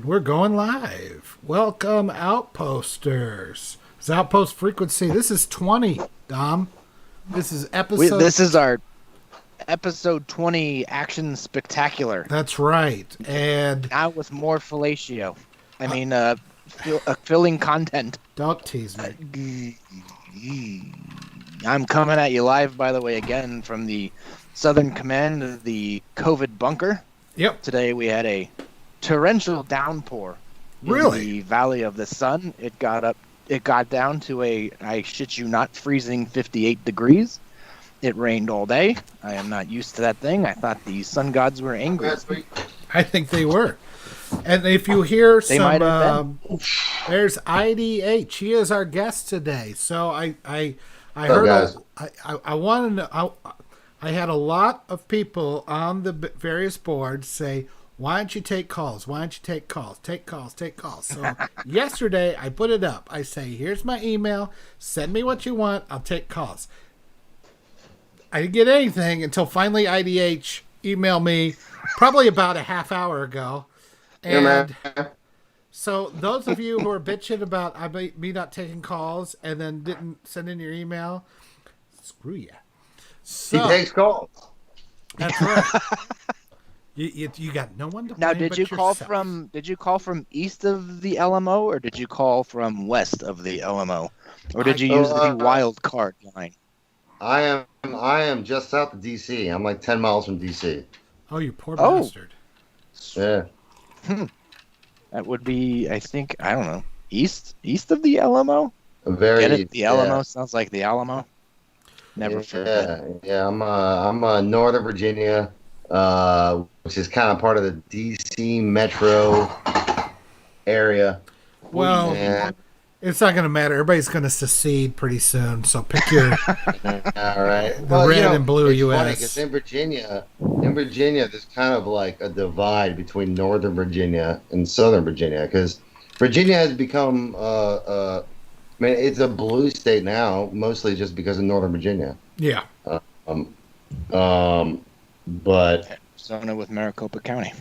And we're going live. Welcome, Outposters. It's Outpost Frequency. This is 20, Dom. This is episode... This is our episode 20 action spectacular. That's right. And... now with more fellatio. Filling content. Don't tease me. I'm coming at you live, by the way, again, from the Southern Command of the COVID bunker. Yep. Today we had a torrential downpour. Really? In the Valley of the Sun. It got down to a, I shit you not, freezing 58 degrees. It rained all day. I am not used to that thing. I thought the sun gods were angry. I think they were. And if you hear they might have been. There's IDH. He is our guest today. So I Hello, heard guys. I wanted to, I had a lot of people on the various boards say, why don't you take calls? Why don't you take calls? Take calls, take calls. So yesterday I put it up. I say, here's my email. Send me what you want. I'll take calls. I didn't get anything until finally IDH emailed me probably about a half hour ago. And so those of you who are bitching about me not taking calls and then didn't send in your email, screw you. So, he takes calls. That's right. You got no one to blame. Now, did but you yourself. Did you call from east of the LMO, or did you call from west of the LMO, or did you use the wild card line? I am just south of DC. I'm like 10 miles from DC. Oh, you poor bastard. Yeah. That would be, I think, I don't know, east of the LMO. Very. Get it? The Alamo yeah. sounds like the Alamo. Never forget. Yeah. I'm Northern Virginia, which is kind of part of the DC metro area. Well, And, it's not going to matter. Everybody's going to secede pretty soon. So pick your all right. the red and blue it's U.S. funny 'cause in Virginia, there's kind of like a divide between Northern Virginia and Southern Virginia, because Virginia has become, it's a blue state now, mostly just because of Northern Virginia. Yeah. But Arizona with Maricopa County.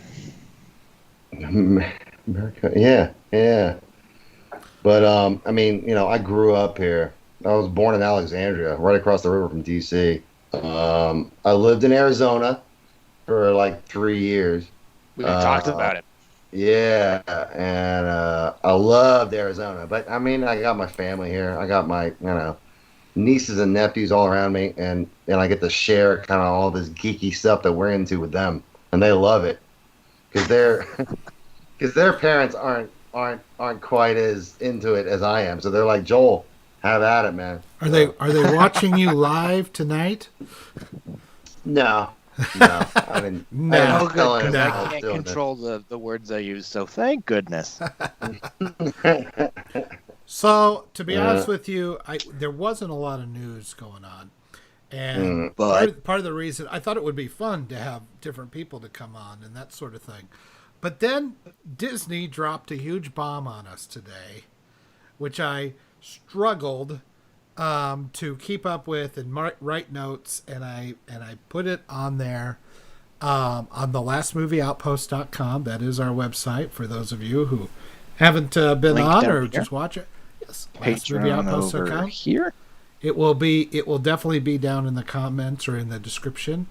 America, yeah. But I grew up here. I was born in Alexandria, right across the river from DC. I lived in Arizona for like 3 years. We talked about it. Yeah, and I loved Arizona. But I got my family here. I got my nieces and nephews all around me, and I get to share kind of all this geeky stuff that we're into with them, and they love it because their parents aren't quite as into it as I am. So they're like, Joel, have at it, man. Are they watching you live tonight? No. I mean, No. I can't control the words I use, so thank goodness. So, to be honest with you, there wasn't a lot of news going on. And But part of the reason, I thought it would be fun to have different people to come on and that sort of thing. But then Disney dropped a huge bomb on us today, which I struggled to keep up with and write notes, and I put it on there on thelastmovieoutpost.com. That is our website for those of you who haven't been Link on down or here. just watch it. Yes, Patreon over lastmovieoutpost.com. here. It will definitely be down in the comments or in the description.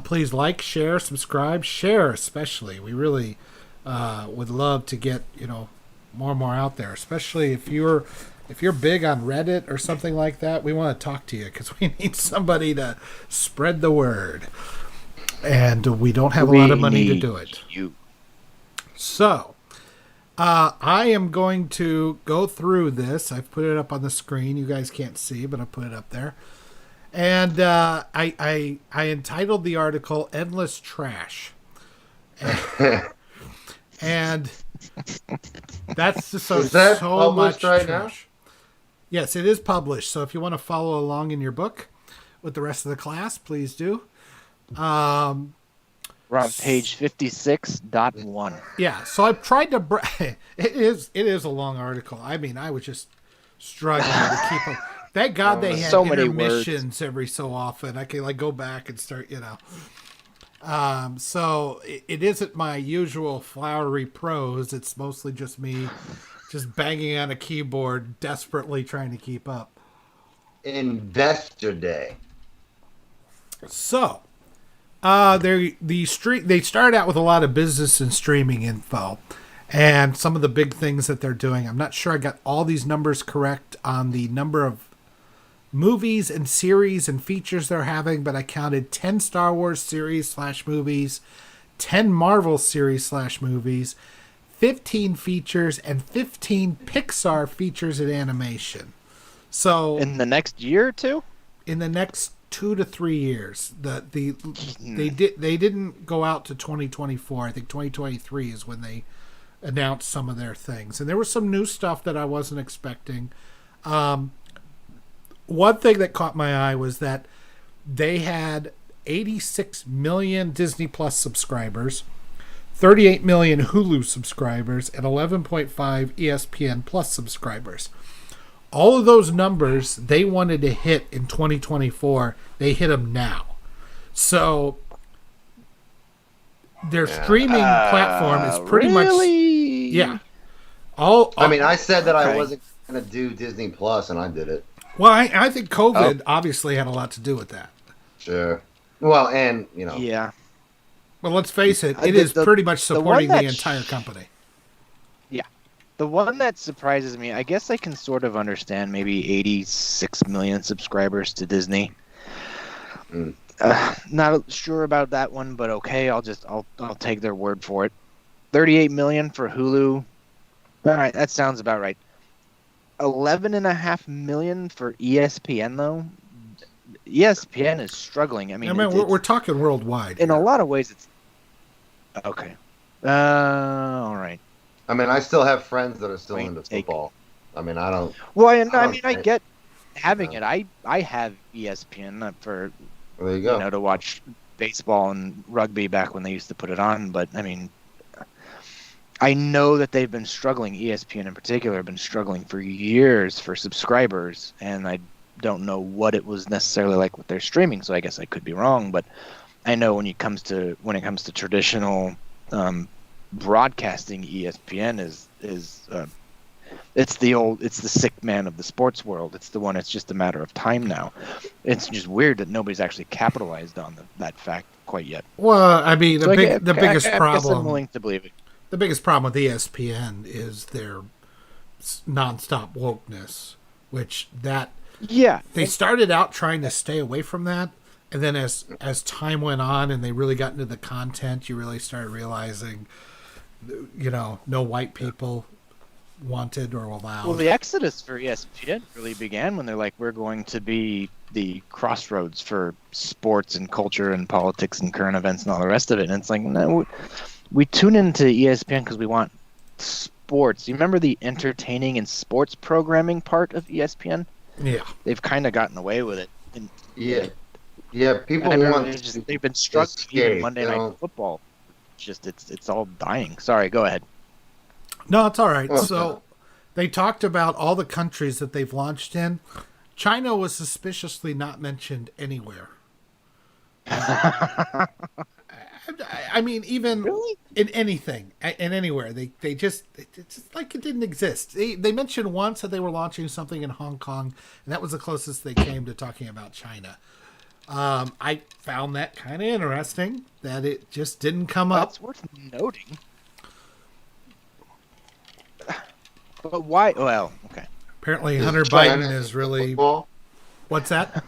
Please like, share, subscribe, share especially. We really would love to get more and more out there, especially if you're big on Reddit or something like that. We want to talk to you because we need somebody to spread the word, and we don't have a lot of money to do it. So I am going to go through this. I've put it up on the screen. You guys can't see, but I put it up there. And I entitled the article "Endless Trash," and that's just so much right trash. Yes, it is published. So if you want to follow along in your book with the rest of the class, please do. We're on page 56.1. Yeah, so I've tried to. It is a long article. I was just struggling to keep up. Thank God they had so many intermissions every so often. I can go back and start, So it isn't my usual flowery prose. It's mostly just me just banging on a keyboard, desperately trying to keep up. Investor Day. So, they start out with a lot of business and streaming info, and some of the big things that they're doing. I'm not sure I got all these numbers correct on the number of movies and series and features they're having, but I counted 10 Star Wars series/movies, 10 Marvel series/movies, 15 features, and 15 Pixar features and animation. So In the next year or two? in the next 2 to 3 years, they didn't go out to 2024. I think 2023 is when they announced some of their things, and there was some new stuff that I wasn't expecting. One thing that caught my eye was that they had 86 million Disney Plus subscribers, 38 million Hulu subscribers, and 11.5 ESPN Plus subscribers. All of those numbers they wanted to hit in 2024, they hit them now. So their streaming platform is pretty really? much, yeah. I mean, I said that I Okay. wasn't going to do Disney Plus, and I did it. Well, I think COVID obviously had a lot to do with that. Sure. Well, and, Yeah. Well, let's face it, it The- is the- pretty much supporting one the that entire company. The one that surprises me, I guess I can sort of understand maybe 86 million subscribers to Disney. Mm. Not sure about that one, but okay, I'll take their word for it. 38 million for Hulu. All right, that sounds about right. 11.5 million for ESPN though. ESPN is struggling. I mean, we're talking worldwide. in a here. lot of ways it's okay. All right. I mean, I still have friends that are still Wait, into take- football. I mean, I don't. Well, I don't mean, I think- get having it. I have ESPN for There you go. to watch baseball and rugby back when they used to put it on. But I mean, I know that they've been struggling. ESPN in particular have been struggling for years for subscribers, and I don't know what it was necessarily like with their streaming. So I guess I could be wrong, but I know when it comes to traditional broadcasting, ESPN is it's the sick man of the sports world. It's the one. It's just a matter of time now. It's just weird that nobody's actually capitalized on that fact quite yet. Well, I mean, the So biggest I guess I'm problem, willing to believe it. the biggest problem with ESPN is their nonstop wokeness, which Yeah, they started out trying to stay away from that, and then as time went on and they really got into the content, you really started realizing, no white people wanted or allowed. well, the exodus for ESPN really began when they're like, we're going to be the crossroads for sports and culture and politics and current events and all the rest of it. And it's like, no, we tune into ESPN because we want sports. You remember the entertaining and sports programming part of ESPN? Yeah. They've kind of gotten away with it. And Yeah. Yeah, people I mean, want they've been struggling escape, even Monday you Night know? Football. It's all dying. Sorry, go ahead. No, it's all right. Well, So they talked about all the countries that they've launched in. China was suspiciously not mentioned anywhere. I mean, even Really? in anything, in anywhere, it's just like it didn't exist. They mentioned once that they were launching something in Hong Kong, and that was the closest they came to talking about China. I found that kind of interesting that it just didn't come up. That's worth noting. But why? Well, okay. Apparently, Is Hunter China Biden is into really. football? What's that?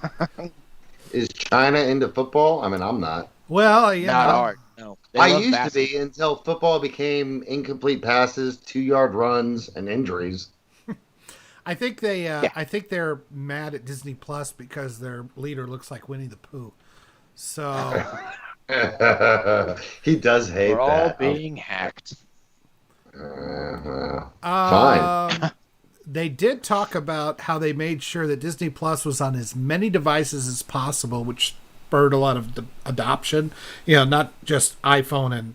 Is China into football? I mean, I'm not. Well, Not hard. No. They I love used to basketball. be until football became incomplete passes, 2-yard runs, and injuries. I think they. Yeah. I think they're mad at Disney Plus because their leader looks like Winnie the Pooh. So He does hate We're all that. being hacked. Fine. they did talk about how they made sure that Disney Plus was on as many devices as possible, which spurred a lot of adoption. Not just iPhone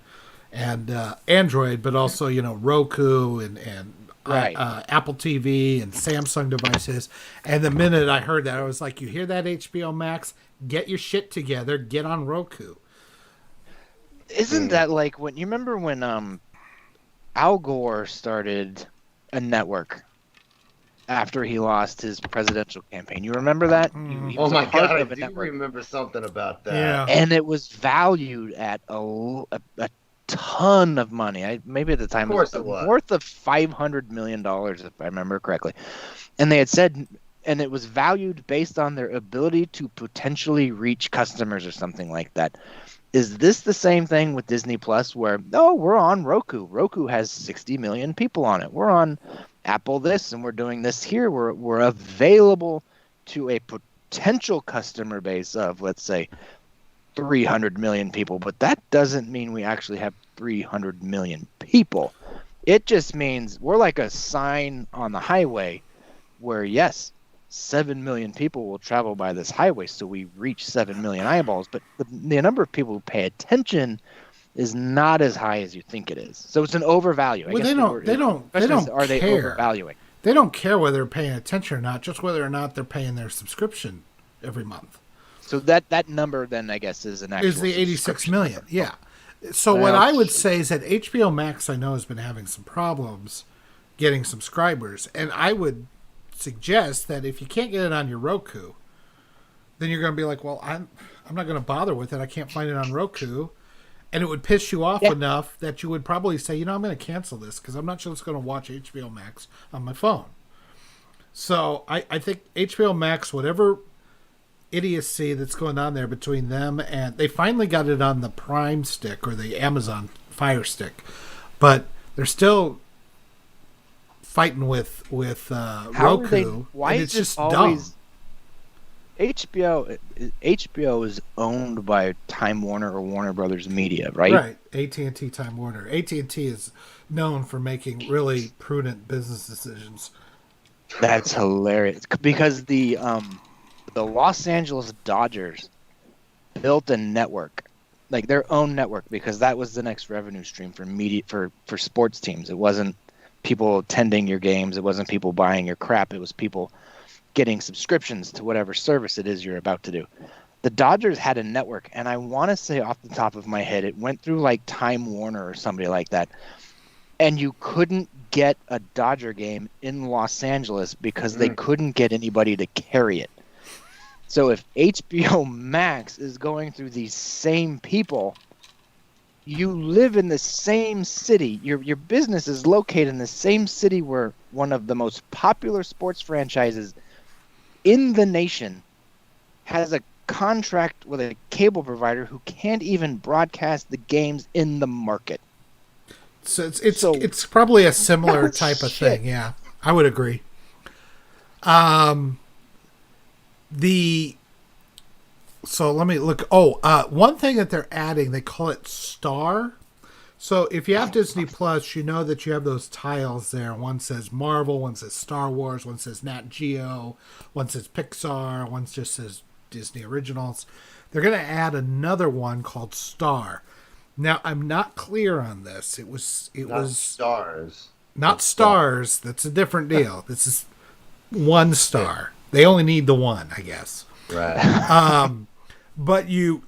and Android, but also Roku and Right. Apple TV and Samsung devices. And the minute I heard that, I was like, "You hear that, HBO Max? Get your shit together. Get on Roku." Isn't that like when you remember when Al Gore started a network after he lost his presidential campaign? You remember that? He Oh was a my part God, I of a do network, remember something about that. Yeah. and it was valued at a ton of money. Maybe at the time Of course it was. north of $500 million, if I remember correctly. And they had said, and it was valued based on their ability to potentially reach customers or something like that. Is this the same thing with Disney Plus where, oh, we're on Roku. Roku has 60 million people on it. We're on Apple this, and we're doing this here. We're available to a potential customer base of, let's say, 300 million people. But that doesn't mean we actually have 300 million people. It just means we're like a sign on the highway where, yes, 7 million people will travel by this highway, so we reach 7 million eyeballs. But the number of people who pay attention is not as high as you think it is. So it's an overvalue. Well, they don't Are they care. overvaluing? They don't care whether they're paying attention or not, just whether or not they're paying their subscription every month. So that number then, I guess, is an actual Is the 86 subscription. million. Yeah. So what I would say is that HBO Max, I know, has been having some problems getting subscribers, and I would suggest that if you can't get it on your Roku, then you're going to be like, well, I'm not going to bother with it. I can't find it on Roku. And it would piss you off enough that you would probably say, I'm going to cancel this because I'm not just going to watch HBO Max on my phone. So I think HBO Max, whatever idiocy that's going on there between them, and they finally got it on the Prime Stick or the Amazon Fire Stick, but they're still fighting with Roku. Why and is it's just always dumb. HBO is owned by Time Warner or Warner Brothers Media, right? Right. AT&T, Time Warner. AT&T is known for making really prudent business decisions. That's hilarious because the Los Angeles Dodgers built a network, like their own network, because that was the next revenue stream for media for sports teams. It wasn't people attending your games. It wasn't people buying your crap. It was people getting subscriptions to whatever service it is you're about to do. The Dodgers had a network, and I want to say off the top of my head, it went through like Time Warner or somebody like that, and you couldn't get a Dodger game in Los Angeles because they couldn't get anybody to carry it. So if HBO Max is going through these same people, you live in the same city. Your business is located in the same city where one of the most popular sports franchises in the nation has a contract with a cable provider who can't even broadcast the games in the market. So it's probably a similar type of thing. Yeah, I would agree. So let me look. One thing that they're adding, they call it Star. So if you have Disney Plus, you know that you have those tiles there. One says Marvel, one says Star Wars, one says Nat Geo, one says Pixar, one just says Disney Originals. They're going to add another one called Star. Now I'm not clear on this. It was Stars. Not Stars. That's a different deal. This is one star. They only need the one, I guess. Right. But the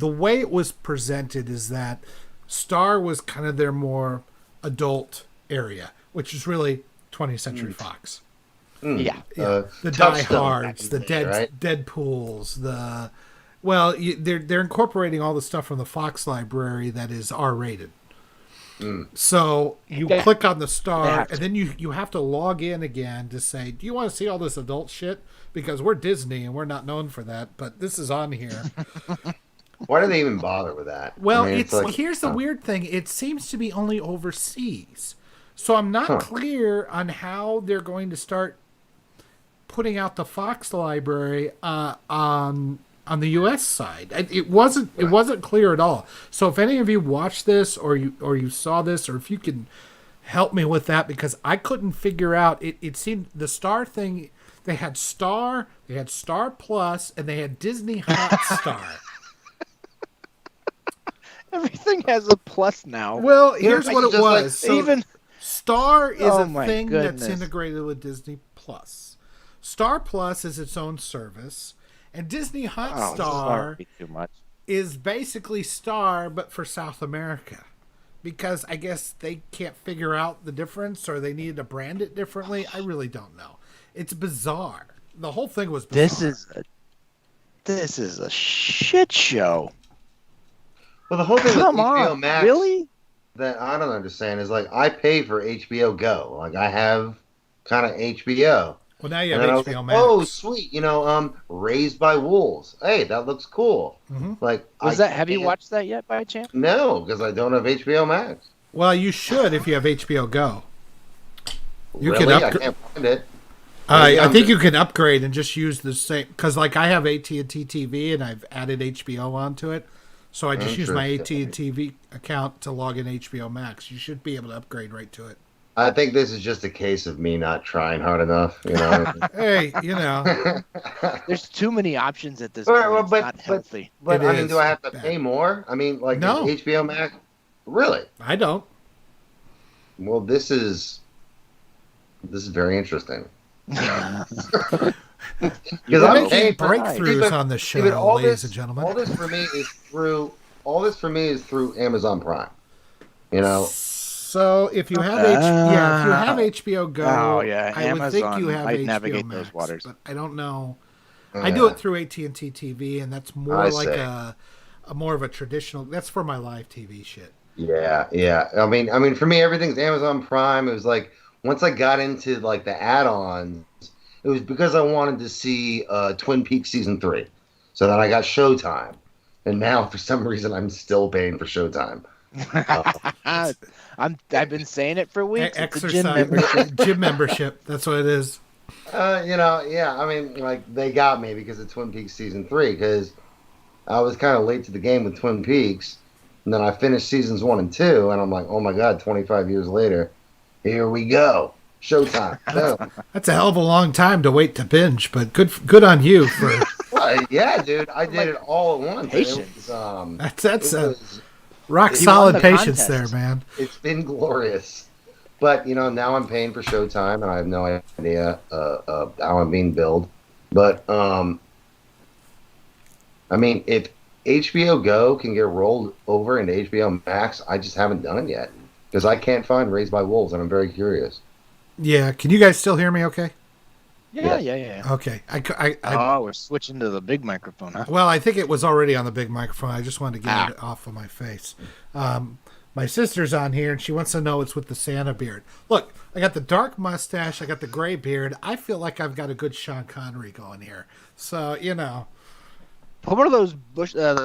way it was presented is that Star was kind of their more adult area, which is really 20th Century Fox. Yeah. The diehards, the Deadpools, they're incorporating all the stuff from the Fox library that is R-rated. So you click on the Star, and then you have to log in again to say, do you want to see all this adult shit? Because we're Disney and we're not known for that, but this is on here. Why do they even bother with that? Well, here's the weird thing. It seems to be only overseas. So I'm not clear on how they're going to start putting out the Fox library on the U.S. side. It wasn't clear at all. So if any of you watched this or you saw this, or if you can help me with that, because I couldn't figure out. It seemed the Star thing. They had Star Plus, and they had Disney Hotstar. Everything has a plus now. Well, here's what it was. So even Star is a thing goodness. that's integrated with Disney Plus. Star Plus is its own service, and Disney Hotstar too much. is basically Star, but for South America. Because I guess they can't figure out the difference, or they needed to brand it differently. I really don't know. It's bizarre. The whole thing was bizarre. This is a shit show. Well, the whole thing Come with HBO on, Max really? that I don't understand is like I pay for HBO Go. Like I have kind of HBO. Well, now you And have then I was HBO like, Max. oh, sweet. Raised by Wolves. Hey, that looks cool. Mm-hmm. Like, Have you watched that yet by chance? No, because I don't have HBO Max. Well, you should if you have HBO Go. You really? can I can't find it. I think you can upgrade and just use the same. Because like I have AT&T TV and I've added HBO onto it. So I just use my AT&T TV account to log in HBO Max. You should be able to upgrade right to it. I think this is just a case of me not trying hard enough. Hey, There's too many options at this point. It's not healthy. But I mean, is do I have to bad. pay more? I mean, like No. HBO Max? Really? I don't. Well, this is very interesting. We're Because making breakthroughs on the show, ladies and gentlemen. All this for me is through Amazon Prime. So if you have HBO Go, I would think Amazon you have might HBO navigate Max, those waters. but I don't know. I do it through AT&T TV, and that's more like a more of a traditional. That's for my live TV shit. Yeah. I mean, for me, everything's Amazon Prime. It was like once I got into like the add-ons, it was because I wanted to see Twin Peaks season 3. So then I got Showtime, and now for some reason I'm still paying for Showtime. I've been saying it for weeks. Exercise gym membership. That's what it is. Yeah. I mean, like they got me because of Twin Peaks season 3 because I was kind of late to the game with Twin Peaks, and then I finished seasons 1 and 2, and I'm like, oh my god, 25 years later, here we go, Showtime. Boom. That's a hell of a long time to wait to binge, but good on you for. Yeah, dude, I did it all at once. Patience. That's rock solid patience there, man. It's been glorious. But, now I'm paying for Showtime, and I have no idea how I'm being billed. But, I mean, if HBO Go can get rolled over into HBO Max, I just haven't done it yet. Because I can't find Raised by Wolves, and I'm very curious. Yeah, can you guys still hear me okay? Yeah. Okay. We're switching to the big microphone, huh? Well, I think it was already on the big microphone. I just wanted to get it off of my face. My sister's on here, and she wants to know what's with the Santa beard. Look, I got the dark mustache. I got the gray beard. I feel like I've got a good Sean Connery going here. So, Put one of those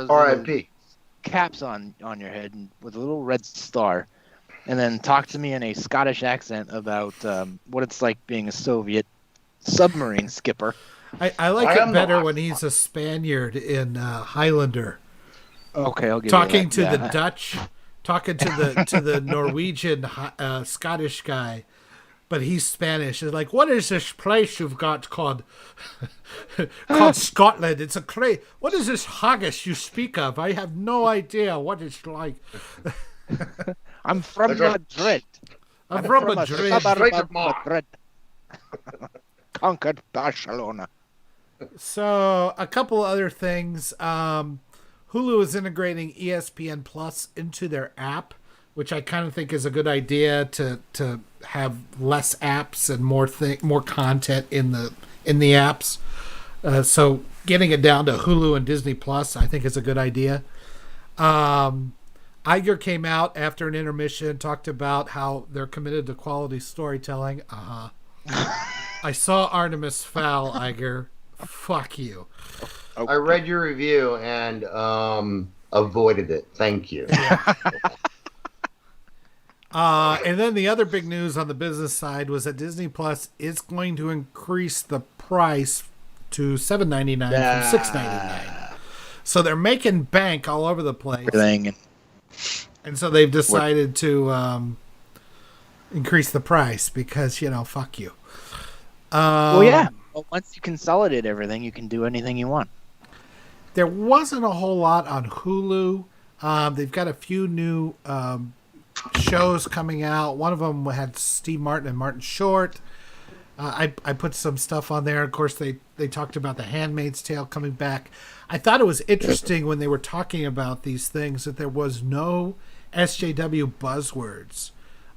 R.I.P. caps on your head with a little red star, and then talk to me in a Scottish accent about what it's like being a Soviet submarine skipper. I like it better when he's a Spaniard in Highlander. Okay, I'll give talking you to the Dutch, talking to the Norwegian Scottish guy, but he's Spanish. It's like, what is this place you've got called Scotland? It's a what is this haggis you speak of? I have no idea what it's like. I'm from Madrid. I'm from Madrid. Conquered Barcelona. So a couple other things. Hulu is integrating ESPN Plus into their app, which I kind of think is a good idea to have less apps and more content in the apps. So getting it down to Hulu and Disney Plus, I think is a good idea. Iger came out after an intermission, talked about how they're committed to quality storytelling. I saw Artemis Fowl, Iger. Fuck you. I read your review and avoided it. Thank you. And then the other big news on the business side was that Disney Plus is going to increase the price to $7.99 from $6.99. So they're making bank all over the place. And so they've decided to increase the price because, fuck you. Well, once you consolidate everything, you can do anything you want. There wasn't a whole lot on Hulu. They've got a few new shows coming out. One of them had Steve Martin and Martin Short. I put some stuff on there. Of course, they talked about The Handmaid's Tale coming back. I thought it was interesting when they were talking about these things that there was no SJW buzzwords.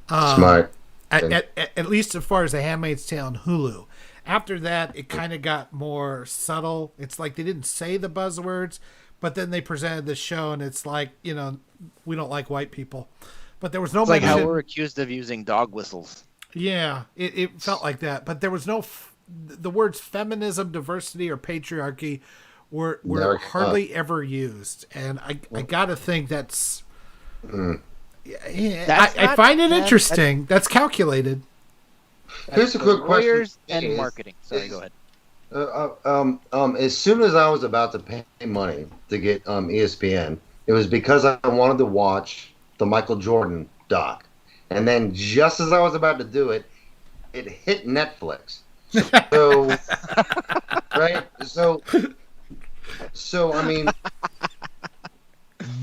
Smart. At least as far as The Handmaid's Tale and Hulu. After that, it kind of got more subtle. It's like they didn't say the buzzwords, but then they presented the show, and it's like, we don't like white people. But there was no It's mention. like how we're accused of using dog whistles. Yeah, it felt like that. But there was no... the words feminism, diversity, or patriarchy were hardly ever used. And I got to think that's... I find it interesting. That's calculated. Here's a quick question. Lawyers and marketing. Sorry, go ahead. As soon as I was about to pay money to get ESPN, it was because I wanted to watch the Michael Jordan doc. And then just as I was about to do it, it hit Netflix. So, right? So I mean...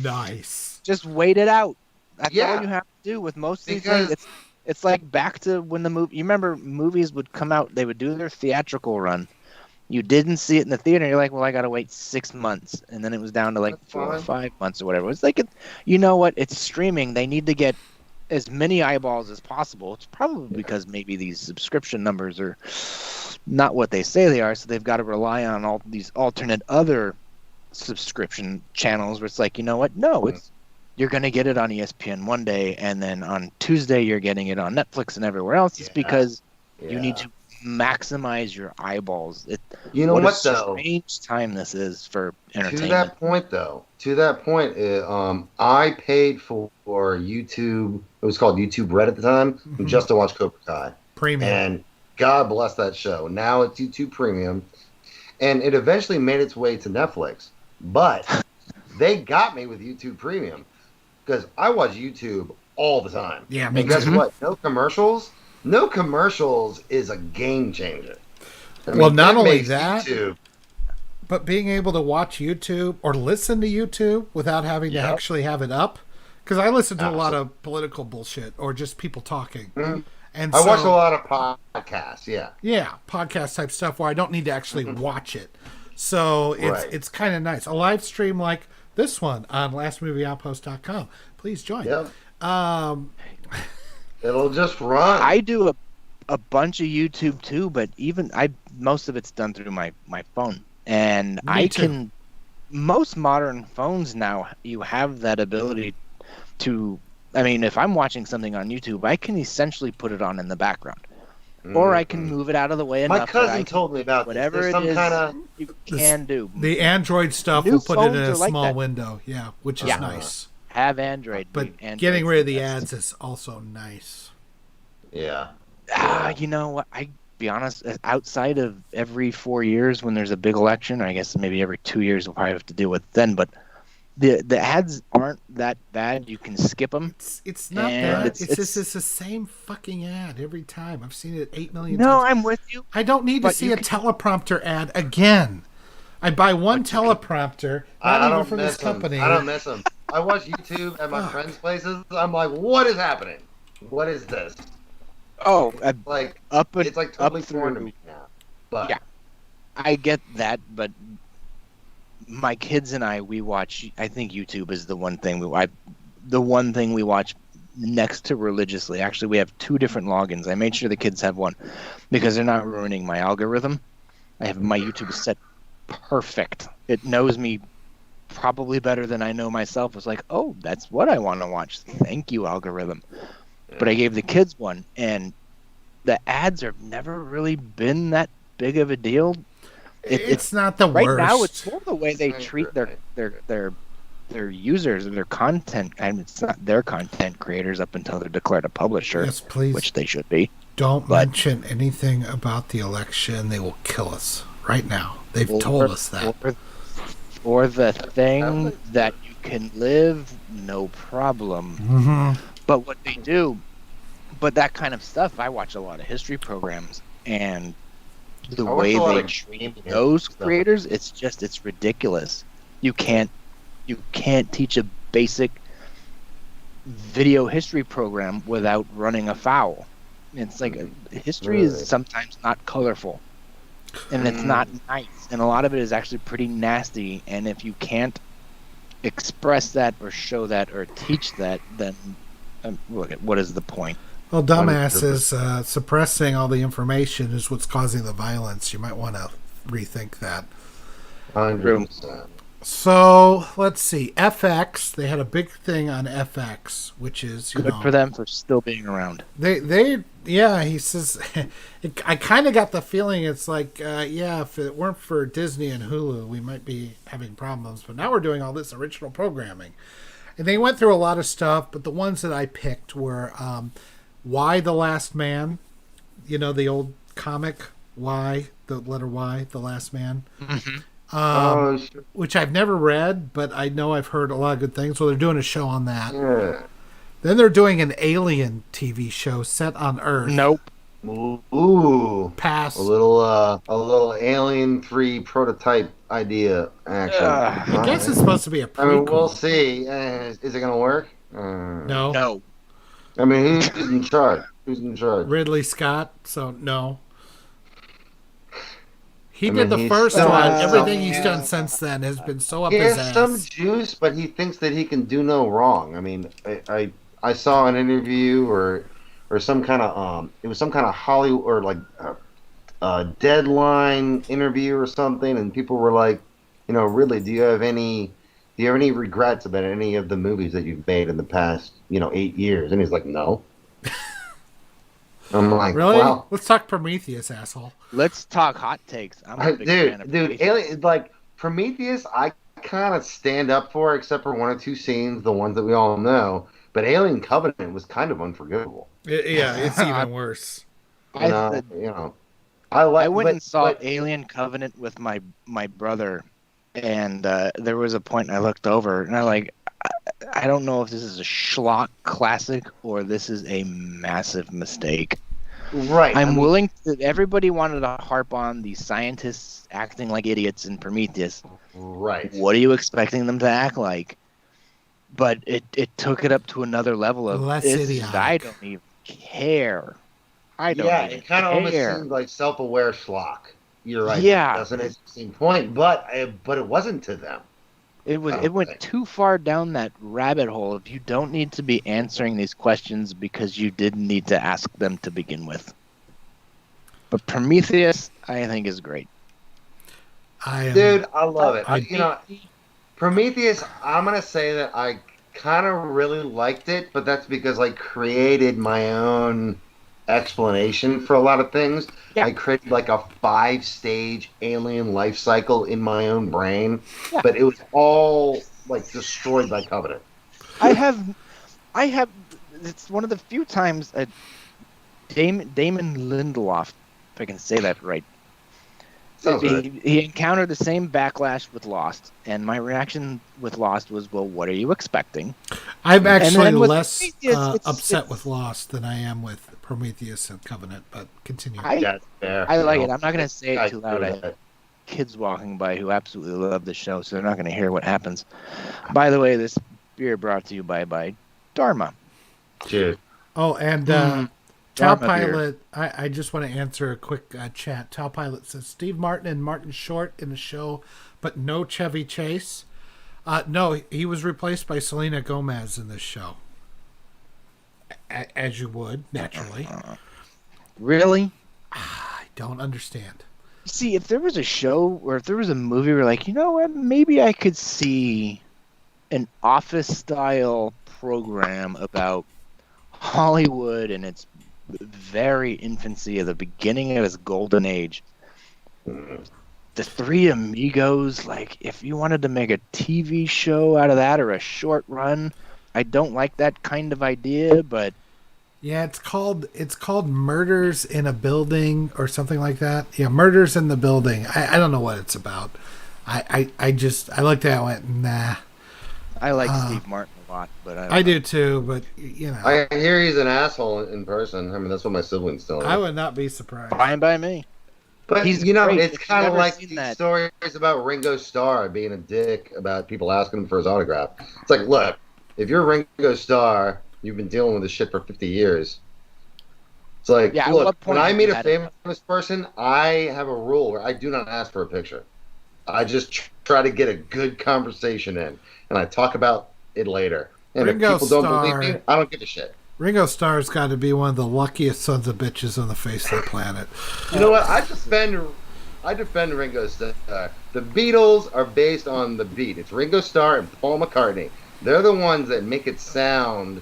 Nice. Just wait it out. That's Yeah. all you have to do with most of these things. It's like back to when the movie... You remember movies would come out, they would do their theatrical run. You didn't see it in the theater, you're like, well, I got to wait 6 months. And then it was down to like 4 or 5 months or whatever. It's like, you know what? It's streaming. They need to get as many eyeballs as possible. It's probably because maybe these subscription numbers are not what they say they are, so they've got to rely on all these alternate other subscription channels where it's like, you know what? No, you're going to get it on ESPN one day, and then on Tuesday you're getting it on Netflix and everywhere else. It's because you need to maximize your eyeballs. What a strange time this is for entertainment. To that point, I paid for YouTube. It was called YouTube Red at the time, just to watch Cobra Kai. Premium. And God bless that show. Now it's YouTube Premium. And it eventually made its way to Netflix. But they got me with YouTube Premium because I watch YouTube all the time. Yeah, and guess what? No commercials. No commercials is a game changer. Well, not only that, YouTube, but being able to watch YouTube or listen to YouTube without having to actually have it up. Because I listen to a lot of political bullshit or just people talking. Mm-hmm. And I watch a lot of podcasts, Yeah, podcast type stuff where I don't need to actually watch it. So it's kind of nice. A live stream like this one on lastmovieoutpost.com. Please join. Yep. It'll just run. I do a bunch of YouTube too, but even most of it's done through my phone. And most modern phones now, you have that ability to, if I'm watching something on YouTube, I can essentially put it on in the background. Or I can move it out of the way enough. My cousin told me about whatever this. It is you can do. The Android stuff will put it in a small window, which is nice. Have Android. But Android's getting rid of the ads is also nice. Yeah. You know what? I be honest, outside of every 4 years when there's a big election, or I guess maybe every 2 years we'll probably have to deal with then, but the ads aren't that bad. You can skip them. It's not bad. It's the same fucking ad every time. I've seen it 8 million times. No, I'm with you. I don't need to see a teleprompter ad again. I buy one teleprompter, not even from this company. I don't miss them. I watch YouTube at my friends' places. I'm like, what is happening? What is this? Oh, it's like totally foreign to me now. But yeah, I get that, but my kids and we watch. I think YouTube is the one thing we watch next to religiously. Actually, we have 2 different logins. I made sure the kids have one because they're not ruining my algorithm. I have my YouTube set perfect. It knows me probably better than I know myself. It's like, oh, that's what I want to watch. Thank you, algorithm. But I gave the kids one, and the ads have never really been that big of a deal. It's not the right worst. Right now, it's more the way they treat their users and their content. And it's not their content creators up until they're declared a publisher. Yes, please. Which they should be. Don't mention anything about the election. They will kill us right now. They've told us that. Or the thing that you can live, no problem. Mm-hmm. But what they do, that kind of stuff, I watch a lot of history programs, and the way they treat those creators, it's ridiculous. You can't teach a basic video history program without running afoul. It's like history is sometimes not colorful, and it's not nice, and a lot of it is actually pretty nasty. And if you can't express that or show that or teach that, then look at what is the point? Well, dumbasses suppressing all the information is what's causing the violence. You might want to rethink that. 100%. So let's see. FX, they had a big thing on FX, which is good for them for still being around. He says. I kind of got the feeling it's like, if it weren't for Disney and Hulu, we might be having problems. But now we're doing all this original programming, and they went through a lot of stuff. But the ones that I picked were Y the Last Man, the old comic Y, the letter Y, the Last Man. Mm-hmm. Which I've never read, but I know I've heard a lot of good things. So they're doing a show on that. Yeah. Then they're doing an Alien TV show set on Earth. Nope. Ooh. Pass. A little Alien 3 prototype idea action. I guess it's supposed to be a prequel. I mean, we'll see. Is it going to work? No. I mean, who's in charge? Who's in charge? Ridley Scott. So no. He did the first one. Everything he's done since then has been so up his ass. He has some juice, but he thinks that he can do no wrong. I mean, I saw an interview or some kind of it was some kind of Hollywood or like a Deadline interview or something, and people were like, really, do you have any regrets about any of the movies that you've made in the past 8 years? And he's like, no. I'm like, really? Wow. Let's talk Prometheus, asshole. Let's talk hot takes. I'm a big fan of Prometheus. Alien, like Prometheus, I kind of stand up for, except for one or two scenes, the ones that we all know. But Alien Covenant was kind of unforgivable. It's even worse. I went and saw Alien Covenant with my brother, and there was a point I looked over, and I don't know if this is a schlock classic or this is a massive mistake. Right. I'm willing to. Everybody wanted to harp on the scientists acting like idiots in Prometheus. Right. What are you expecting them to act like? But it took it up to another level of less idiotic. I don't even care. It kind of almost seemed like self-aware schlock. You're right. Yeah. That's an interesting point, but it wasn't to them. It went too far down that rabbit hole. If you don't need to be answering these questions because you didn't need to ask them to begin with. But Prometheus, I think, is great. Dude, I love it. Prometheus, I'm gonna say that I kind of really liked it, but that's because I created my own explanation for a lot of things. Yeah. I created like a 5-stage alien life cycle in my own brain, but it was all like destroyed by Covenant. I have. It's one of the few times Damon Lindelof, if I can say that right. He encountered the same backlash with Lost, and my reaction with Lost was, well, what are you expecting? I'm actually less upset with Lost than I am with Prometheus and Covenant, but continue. I like it. I'm not going to say it too loud. I have kids walking by who absolutely love the show, so they're not going to hear what happens. By the way, this beer brought to you by Dharma. Cheers. Oh, and Tau Pilot, I just want to answer a quick chat. Tau Pilot says, Steve Martin and Martin Short in the show, but no Chevy Chase. No, he was replaced by Selena Gomez in this show. As you would, naturally. Really? I don't understand. See, if there was a show or if there was a movie where you know what, maybe I could see an Office-style program about Hollywood and its very infancy of the beginning of its golden age. The Three Amigos, if you wanted to make a TV show out of that or a short run, I don't like that kind of idea, but yeah, it's called Murders in a Building or something like that. Yeah, Murders in the Building. I don't know what it's about. I looked at it and went, nah. I like Steve Martin a lot, but I do too, but I hear he's an asshole in person. I mean, that's what my siblings tell me. I would not be surprised. Fine by me. But it's kind of like these stories about Ringo Starr being a dick about people asking him for his autograph. It's like, look, if you're Ringo Starr, you've been dealing with this shit for 50 years. It's like, Yeah, at look, what when point I have meet you a had famous person, I have a rule where I do not ask for a picture. I just try to get a good conversation in, and I talk about it later. And if Ringo people don't believe me, Starr. I don't give a shit. Ringo Starr's got to be one of the luckiest sons of bitches on the face of the planet. You know what? I defend Ringo Starr. The Beatles are based on the beat. It's Ringo Starr and Paul McCartney. They're the ones that make it sound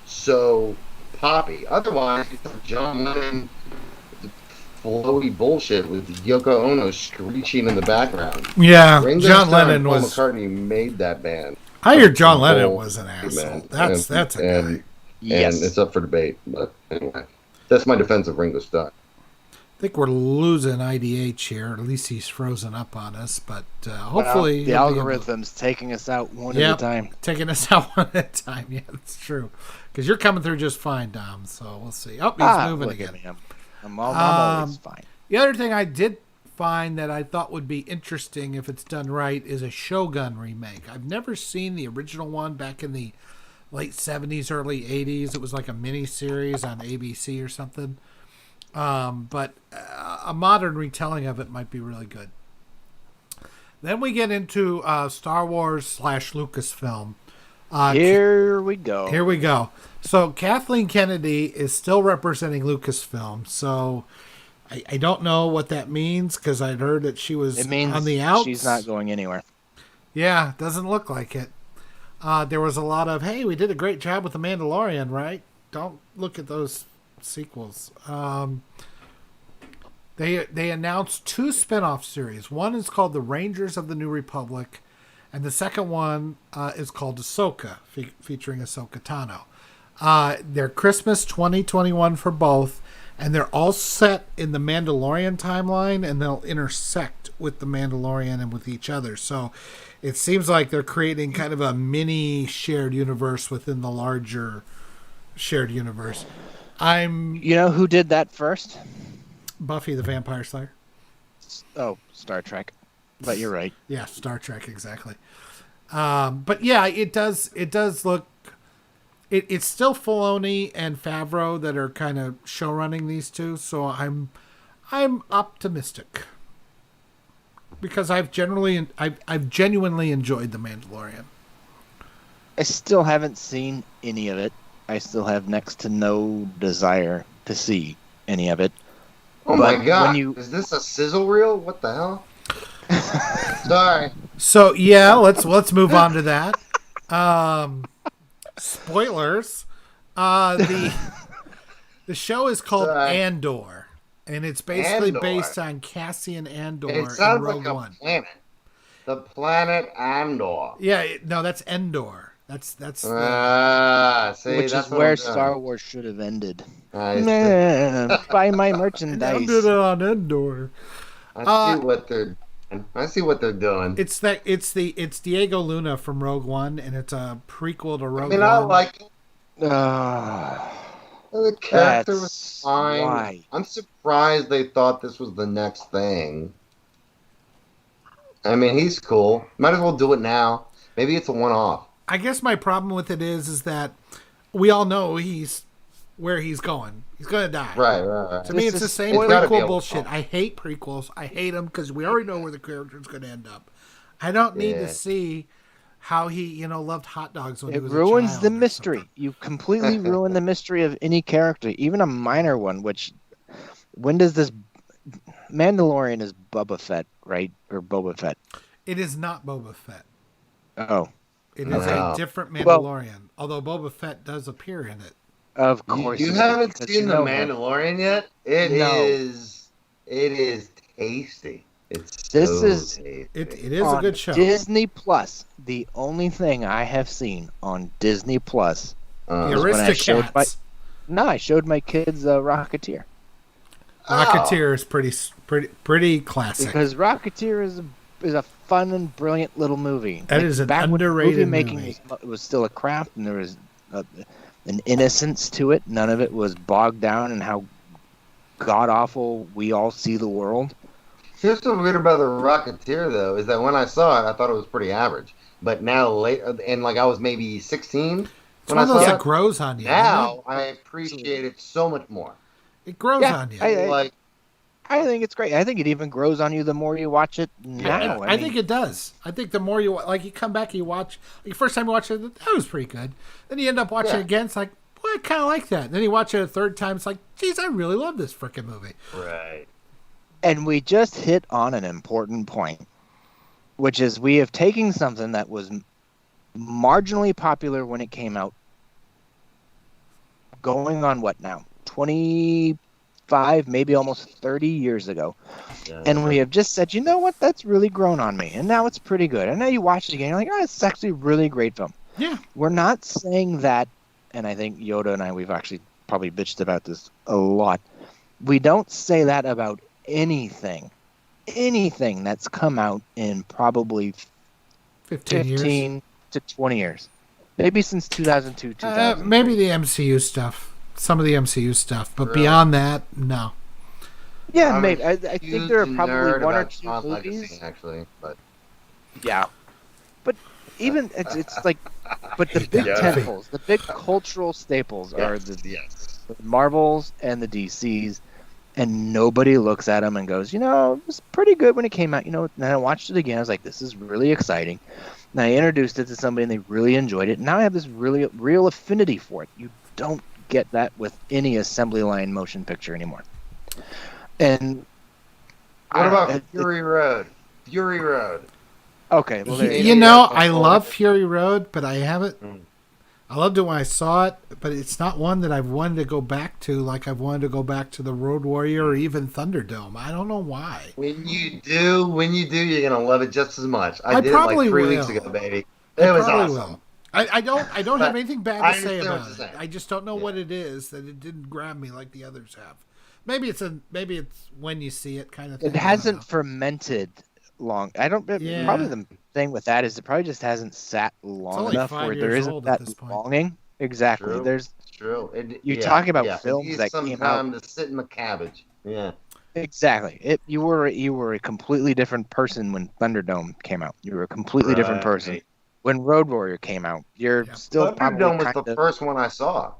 so poppy. Otherwise, you have John Lennon flowy bullshit with Yoko Ono screeching in the background. Yeah, Ringo John Starr Lennon and Paul was. McCartney made that band. I hear John Lennon Bull- was an asshole. man. That's a guy. and Yes. it's up for debate. But anyway, that's my defense of Ringo Starr. I think we're losing IDH here. At least he's frozen up on us. But hopefully, the he'll be able- algorithm's taking us out one at Yep. a time. taking us out one at a time. Yeah, that's true. Because you're coming through just fine, Dom. So we'll see. Oh, he's moving look at again. me. I'm always fine. The other thing I did find that I thought would be interesting if it's done right is a Shogun remake. I've never seen the original one back in the late 70s, early 80s. It was like a mini series on ABC or something. But a modern retelling of it might be really good. Then we get into Star Wars / Lucasfilm. Here we go. Here we go. So Kathleen Kennedy is still representing Lucasfilm. So I don't know what that means because I'd heard that she was It means on the outs. she's not going anywhere. Yeah, doesn't look like it. There was a lot of, hey, we did a great job with The Mandalorian, right? Don't look at those sequels. They announced 2 spin-off series. One is called The Rangers of the New Republic, and the second one is called Ahsoka, featuring Ahsoka Tano. They're Christmas 2021 for both, and they're all set in the Mandalorian timeline, and they'll intersect with the Mandalorian and with each other. So it seems like they're creating kind of a mini shared universe within the larger shared universe. You know who did that first? Buffy the Vampire Slayer. Oh, Star Trek. But you're right. Yeah, Star Trek, exactly. But yeah, it does look. It's still Filoni and Favreau that are kind of show running these two, so I'm optimistic because I've genuinely enjoyed The Mandalorian. I still haven't seen any of it. I still have next to no desire to see any of it. Oh But my god! when you- Is this a sizzle reel? What the hell? Sorry. So yeah, let's move on to that. Spoilers. The show is called Sorry. Andor, and it's basically Andor. based on Cassian Andor It in sounds Rogue like a One. planet. The planet Andor. Yeah, no, that's Endor. That's See, Which that's is what where I'm doing. Star Wars should have ended. I see. Man, buy my I merchandise. did it on Endor. I see what they're doing. I see what they're doing. It's Diego Luna from Rogue One, and it's a prequel to Rogue I mean, One. I like it. Ah, The character was that's fine. why. I'm surprised they thought this was the next thing. I mean, he's cool. Might as well do it now. Maybe it's a one-off. I guess my problem with it is that we all know where he's going. He's gonna die. Right. To me, This it's the is same It's gotta be prequel a bullshit. one-off. I hate prequels. I hate them because we already know where the character's going to end up. I don't need Yeah. to see how he, loved hot dogs when he It was a ruins child the or mystery. something. You completely ruin the mystery of any character, even a minor one. Which, when does this Mandalorian is Boba Fett, right? Or Boba Fett? It is not Boba Fett. Oh, It is No. a different Well- Mandalorian, although Boba Fett does appear in it. of course. You he haven't is, because seen you The know him. Mandalorian yet? It No. is tasty. It's This so is- tasty. It is a On good show. Disney Plus. The only thing I have seen on Disney Plus. The Uh, when I showed Aristocats. No, I showed my kids Rocketeer Rocketeer is pretty classic. because Rocketeer is a fun and brilliant little movie. That is an back when underrated movie making movie. was still a craft, and there was an innocence to it. None of it was bogged down in how god awful we all see the world. Here's what's weird about the Rocketeer, though, is that when I saw it, I thought it was pretty average. But now, later, and like I was maybe 16 It's when one I of those saw that it. grows on you. Now I appreciate it so much more. It grows Yeah, on you. Like, I think it's great. I think it even grows on you the more you watch it now. I think it does. I think the more you like, you come back, you watch. Like, first time you watch it, that was pretty good. Then you end up watching it again. It's like, boy, I kind of like that. Then you watch it a third time. It's like, geez, I really love this freaking movie. right. And we just hit on an important point, which is we have taken something that was marginally popular when it came out, going on what now? 25, maybe almost 30 years ago. Yeah. And we have just said, you know what? That's really grown on me. And now it's pretty good. And now you watch it again, you're like, oh, it's actually a really great film. Yeah. We're not saying that, and I think Yoda and I, we've actually probably bitched about this a lot. We don't say that about anything that's come out in probably 15 to 20 years. Maybe since 2002, 2000. Maybe the MCU stuff. Some of the MCU stuff. But Really? beyond that, no. Yeah, I'm maybe. a I think huge there are probably nerd one or about two Tron movies. Legacy, actually, but Yeah. But even, it's like, but the big Yeah. tentpoles, the big cultural staples are the Marvels and the DCs, and nobody looks at them and goes, you know, it was pretty good when it came out. You know, and I watched it again. I was like, this is really exciting. And I introduced it to somebody and they really enjoyed it. Now I have this really real affinity for it. You don't get that with any assembly line motion picture anymore. And what about Fury Road? Fury Road. Okay, well, there you You go. know, I love Fury Road, but I haven't. Mm. I loved it when I saw it, but it's not one that I've wanted to go back to like I've wanted to go back to the Road Warrior or even Thunderdome. I don't know why. When you do, you're gonna love it just as much. I did it probably like 3 will. weeks ago, baby. I It was probably awesome. will. I don't have anything bad I to say understand what about you're it. saying. I just don't know what it is that it didn't grab me like the others have. Maybe it's when you see it kind of thing. It hasn't fermented long. I don't. Yeah. Probably the thing with that is it probably just hasn't sat long only enough 5 where there years isn't old at that this point. longing. Exactly. True. There's True. You talk about films it needs that some came time to sit in the cabbage. Yeah. exactly. You were a completely different person when Thunderdome came out. You were a completely different person Right. when Road Warrior came out. You're still probably Thunderdome was kind the of. first one I saw.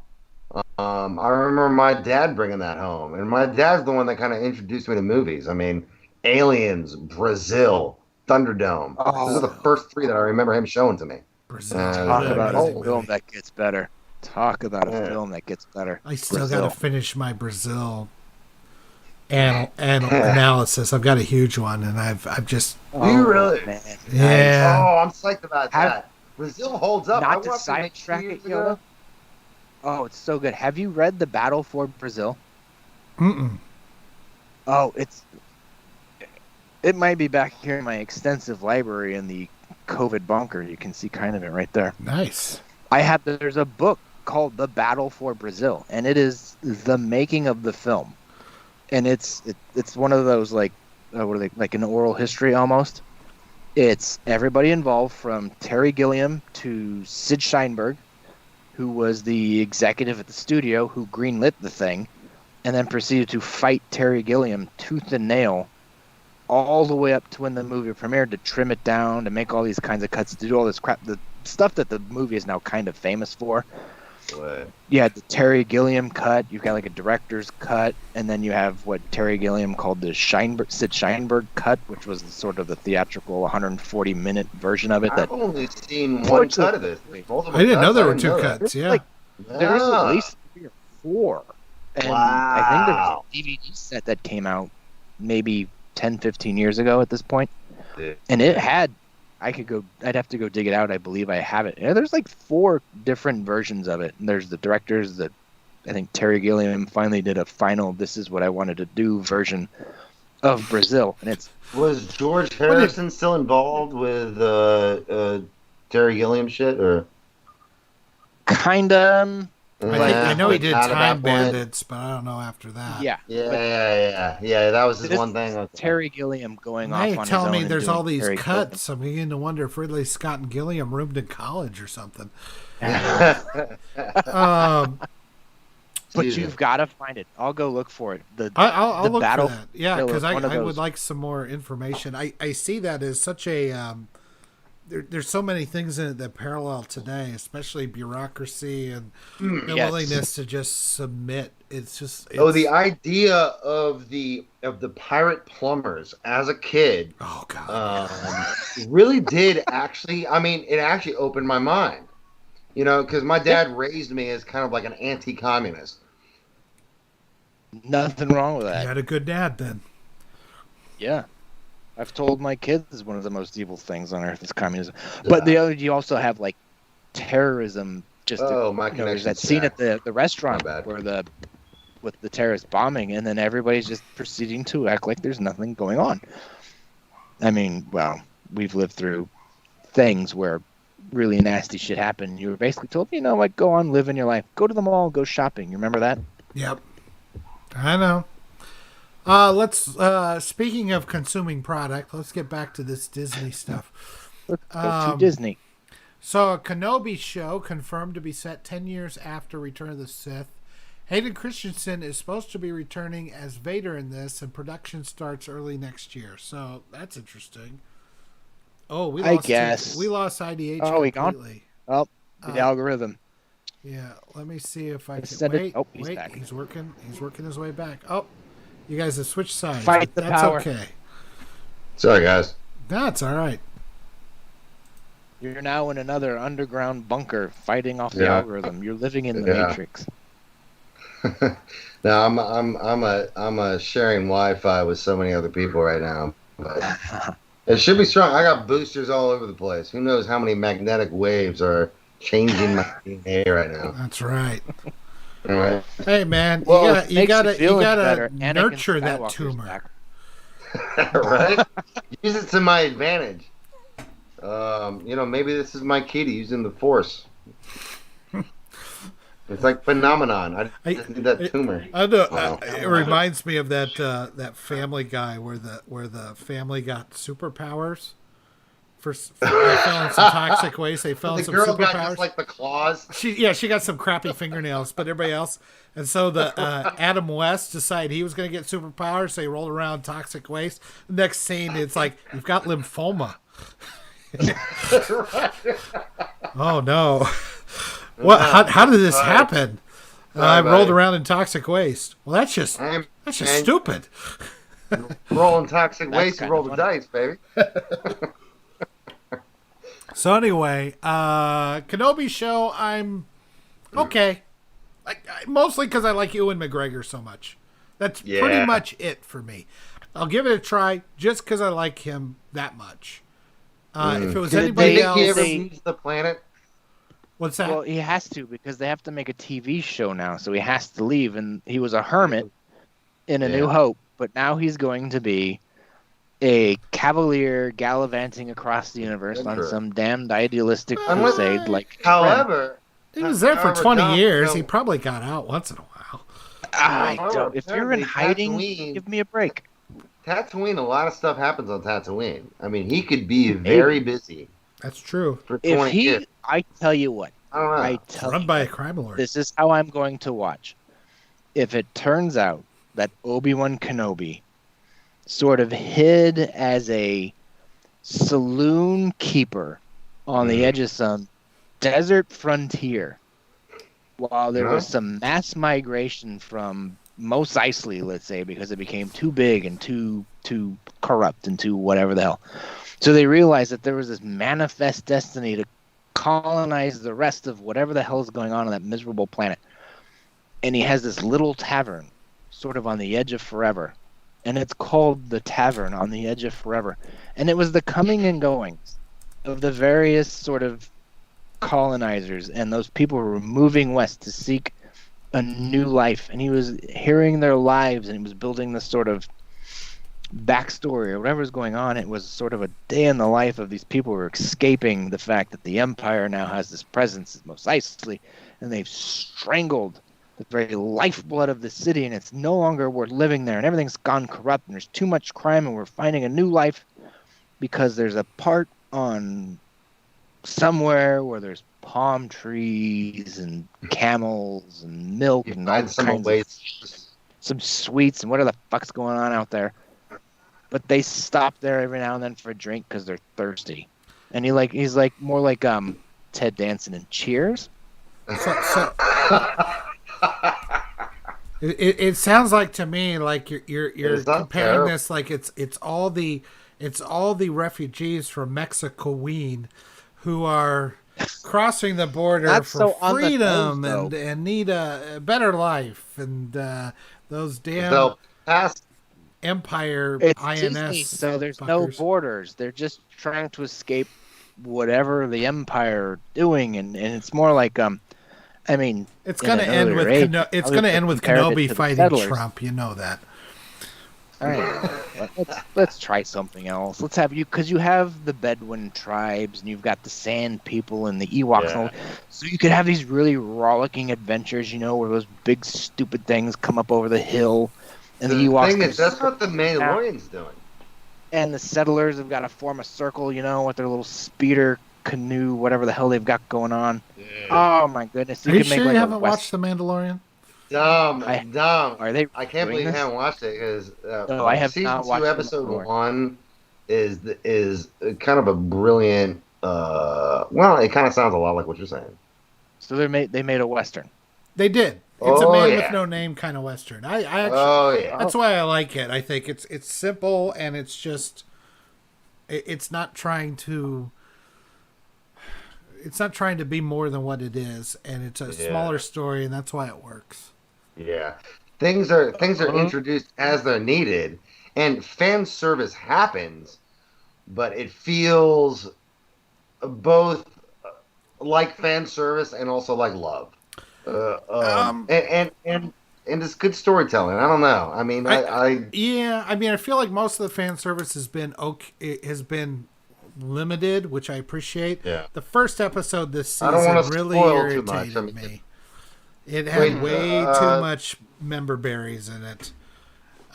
I remember my dad bringing that home, and my dad's the one that kind of introduced me to movies. I mean, Aliens, Brazil, Thunderdome. Those are the first 3 that I remember him showing to me. Brazil. Talk Yeah, about amazing a film movie. that gets better. Talk about a Yeah. film that gets better. I still Brazil. got to finish my Brazil and analysis. I've got a huge one, and I've just You really? Man. yeah. Oh, I'm psyched about Have- that. Brazil holds up. I Not to watched it like 2 sidetrack years it, ago. Yoda. Oh, it's so good. Have you read The Battle for Brazil? Mm-mm. Oh, it might be back here in my extensive library in the COVID bunker. You can see kind of it right there. Nice. There's a book called The Battle for Brazil, and it is the making of the film. And it's one of those like what are they, like an oral history almost. It's everybody involved from Terry Gilliam to Sid Sheinberg, who was the executive at the studio who greenlit the thing, and then proceeded to fight Terry Gilliam tooth and nail all the way up to when the movie premiered, to trim it down, to make all these kinds of cuts, to do all this crap, the stuff that the movie is now kind of famous for. What? You had the Terry Gilliam cut, you've got like a director's cut, and then you have what Terry Gilliam called the Sid Sheinberg cut, which was sort of the theatrical 140-minute version of it. That I've only seen one cut of this. I didn't know there were 2 cuts. There's Yeah. like there's Ah. at least 3 or 4. And Wow. I think there was a DVD set that came out maybe 10, 15 years ago at this point. Yeah. And it had, I'd have to go dig it out. I believe I have it. Yeah, there's like 4 different versions of it. And there's the directors that I think Terry Gilliam finally did a final, this is what I wanted to do version of Brazil. And it's, Was George Harrison still involved with Terry Gilliam shit, or? kinda, I know he did Not at Time that point. Bandits, but I don't know after that. yeah. Yeah. That was his This one thing. Okay. Terry Gilliam going Now off you're on his telling own me and there's doing all these Terry Gilliam. cuts. I'm beginning to wonder if Ridley Scott and Gilliam roomed in college or something. But Jesus. you've got to find it. I'll go look for it. I'll The look battle for that. Yeah, Bill because is one of I would those- like some more information. I see that as such a there's so many things in it that parallel today, especially bureaucracy and the Yes. willingness to just submit. The idea of the pirate plumbers as a kid, oh god, really did actually. I mean, it actually opened my mind. Because my dad raised me as kind of like an anti-communist. Nothing wrong with you that. had a good dad then. Yeah. I've told my kids one of the most evil things on earth is communism. But you also have like terrorism. There's that scene at the restaurant where with the terrorist bombing, and then everybody's just proceeding to act like there's nothing going on. I mean, well, we've lived through things where really nasty shit happened. You were basically told, you know what, go on living your life. Go to the mall, go shopping. You remember that? Yep. I know. Let's speaking of consuming product, let's get back to this Disney stuff. Let's go to Disney. So a Kenobi show confirmed to be set 10 years after Return of the Sith. Hayden Christensen is supposed to be returning as Vader in this, and production starts early next year. So that's interesting. Oh, we lost IDH completely. Oh, the algorithm. Yeah, let me see if I can. Wait, he's back. He's working his way back. Oh, you guys have switched sides. Fight the power. That's okay. Sorry, guys. That's all right. You're now in another underground bunker fighting off the algorithm. You're living in the Matrix. No, I'm sharing Wi-Fi with so many other people right now. But it should be strong. I got boosters all over the place. Who knows how many magnetic waves are changing my DNA right now? That's right. All right. Hey man, well, you gotta nurture that tumor. Right? Use it to my advantage. Maybe this is my key to using the Force. It's like phenomenon. I just need that tumor. I know. It reminds me of that Family Guy where the family got superpowers. They fell in some toxic waste. They fell in some superpowers. The girl got just like the claws. She got some crappy fingernails, but everybody else. And so the Adam West decided he was going to get superpowers, so he rolled around toxic waste. The next scene, it's like, you've got lymphoma. Oh no. What? How did this happen? I rolled around in toxic waste. Well, that's just stupid. Rolling toxic waste, you roll the dice, baby. So anyway, Kenobi show, I'm okay. Mostly because I like Ewan McGregor so much. That's pretty much it for me. I'll give it a try just because I like him that much. If it was anybody else, he ever leaves the planet? What's that? Well, he has to because they have to make a TV show now, so he has to leave. And he was a hermit in A New Hope, but now he's going to be a cavalier gallivanting across the universe on some damned idealistic crusade. However, he was there for 20 years. He probably got out once in a while. If you're in hiding, give me a break. Tatooine, a lot of stuff happens on Tatooine. I mean, he could be very busy. That's true. For 20 years. I tell you what. Run by a crime lord. This is how I'm going to watch. If it turns out that Obi-Wan Kenobi sort of hid as a saloon keeper on the edge of some desert frontier while there was some mass migration from Mos Eisley, let's say, because it became too big and too corrupt and too whatever the hell. So they realized that there was this manifest destiny to colonize the rest of whatever the hell is going on that miserable planet. And he has this little tavern sort of on the edge of forever. And it's called the Tavern on the Edge of Forever. And it was the coming and goings of the various sort of colonizers and those people who were moving west to seek a new life. And he was hearing their lives and he was building this sort of backstory or whatever was going on. It was sort of a day in the life of these people who were escaping the fact that the Empire now has this presence at Mos Eisley, and they've strangled the very lifeblood of the city, and it's no longer worth living there, and everything's gone corrupt, and there's too much crime, and we're finding a new life because there's a part on somewhere where there's palm trees and camels and milk and all kinds of some sweets and whatever the fuck's going on out there. But they stop there every now and then for a drink because they're thirsty. and he's like more like Ted Danson in Cheers. So it sounds like to me like you're It's not comparing terrible. this like it's all the refugees from Mexico who are crossing the border Not for so on the freedom nose, though. and need a better life and those damn So past Empire It's Disney, INS so there's no fuckers. borders. They're just trying to escape whatever the Empire are doing, and it's more like I mean, It's in going to an end earlier with age, it's I going to would end with compare it Kenobi to the fighting settlers. Trump. You know that. All right, let's try something else. Let's have because you have the Bedouin tribes and you've got the Sand People and the Ewoks, and all, so you could have these really rollicking adventures. You know, where those big stupid things come up over the hill, and the the Ewoks thing come is, that's what the Mandalorian's doing. and the settlers have got to form a circle, you know, with their little speeder canoe, whatever the hell they've got going on. Oh my goodness! Are you can make sure like you a haven't West. watched The Mandalorian? Dumb. Are they? I can't doing believe you this? haven't watched it because No, I have season not 2, watched The episode Mandalorian. 1 is kind of a brilliant. Well, it kind of sounds a lot like what you're saying. So they made a Western. They did. It's a Oh, man yeah. with no name kind of Western. I actually Oh yeah. that's why I like it. I think it's simple and it's just it's not trying to be more than what it is, and it's a smaller story, and that's why it works. Yeah. Things are introduced as they're needed, and fan service happens, but it feels both like fan service and also like love. And it's good storytelling. I don't know. I mean, yeah. I mean, I feel like most of the fan service has been limited, which I appreciate. Yeah. The first episode this I don't season wanna really spoil too much. irritated I mean, me. It had way too much member berries in it.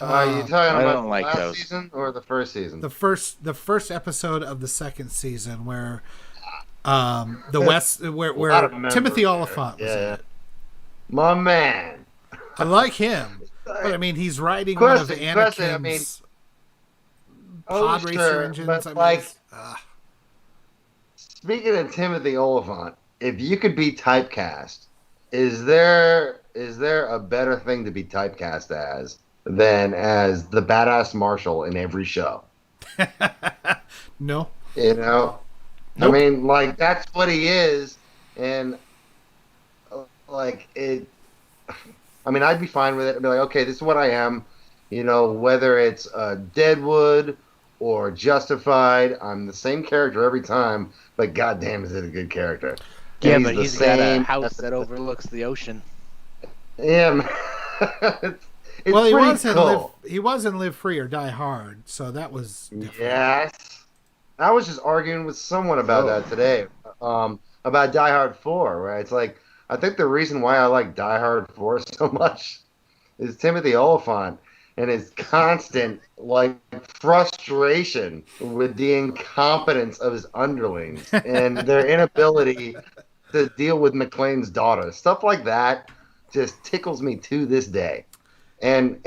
are you talking I about don't the like last those. season or the first season? The first episode of the second season where the West where lot of members Timothy there. Oliphant was in Yeah. it. My man. I like him, but I mean he's riding one of Question, Anakin's I mean, pod racer sure, engines. but I mean, like, it's- speaking of Timothy Oliphant, if you could be typecast, is there a better thing to be typecast as than as the badass marshal in every show? no. You know, Nope. I mean, like that's what he is, and like it. I mean, I'd be fine with it. I'd be like, okay, this is what I am. You know, whether it's Deadwood or Justified, I'm the same character every time. But goddamn, is it a good character? Yeah, And but the he's got a same- house that overlooks the ocean. Yeah, man. it's Well, pretty he was in Live Free or Die Hard, so that was different. Yes. I was just arguing with someone about that today. About Die Hard 4, right? It's like, I think the reason why I like Die Hard 4 so much is Timothy Oliphant and his constant, like, frustration with the incompetence of his underlings and their inability to deal with McClane's daughter. Stuff like that just tickles me to this day. And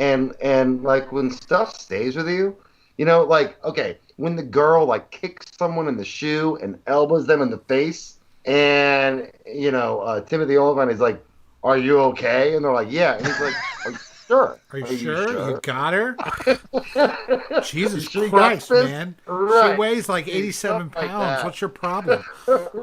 like, when stuff stays with you, you know, like, okay, when the girl like kicks someone in the shoe and elbows them in the face, and you know, Timothy Oliphant is like, "Are you okay?" And they're like, "Yeah." And he's like, "Are you sure? Are you sure? You got her? Jesus You sure you got Christ, this? man. Right. She weighs like 87 Stuff like pounds. that. What's your problem? Stuff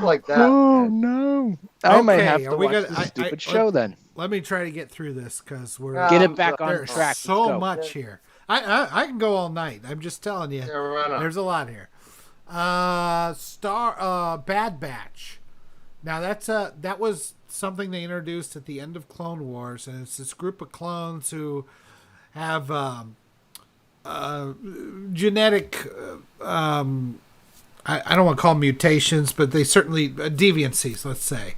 like that. Oh man. no! I might Okay, have are to we watch gonna- this I- stupid show then. Let me try to get through this because we're Get it back on there's track. Let's so go. much here. I can go all night. I'm just telling you. Yeah, right on. There's a lot here. Bad Batch. Now that was something they introduced at the end of Clone Wars, and it's this group of clones who have genetic. I don't want to call them mutations, but they certainly deviancies. Let's say.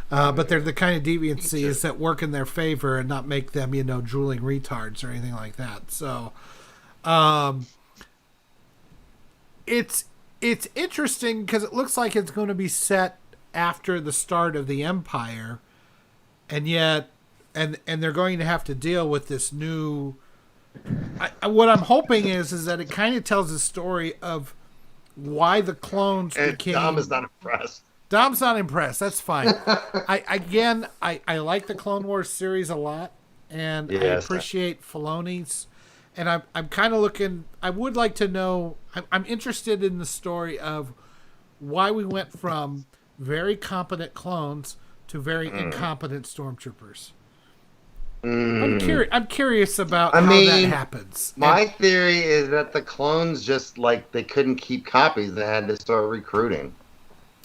But they're the kind of deviancies that work in their favor and not make them, drooling retards or anything like that. So, it's interesting because it looks like it's going to be set after the start of the Empire, and yet, and they're going to have to deal with this new what I'm hoping is that it kind of tells the story of why the clones And became. Dom is not impressed. Dom's not impressed. That's fine. I like the Clone Wars series a lot, and I appreciate Filoni's. And I'm kind of looking. I would like to know. I'm interested in the story of why we went from very competent clones to very incompetent stormtroopers. I'm curious about how that happens. My theory is that the clones just like they couldn't keep copies; they had to start recruiting.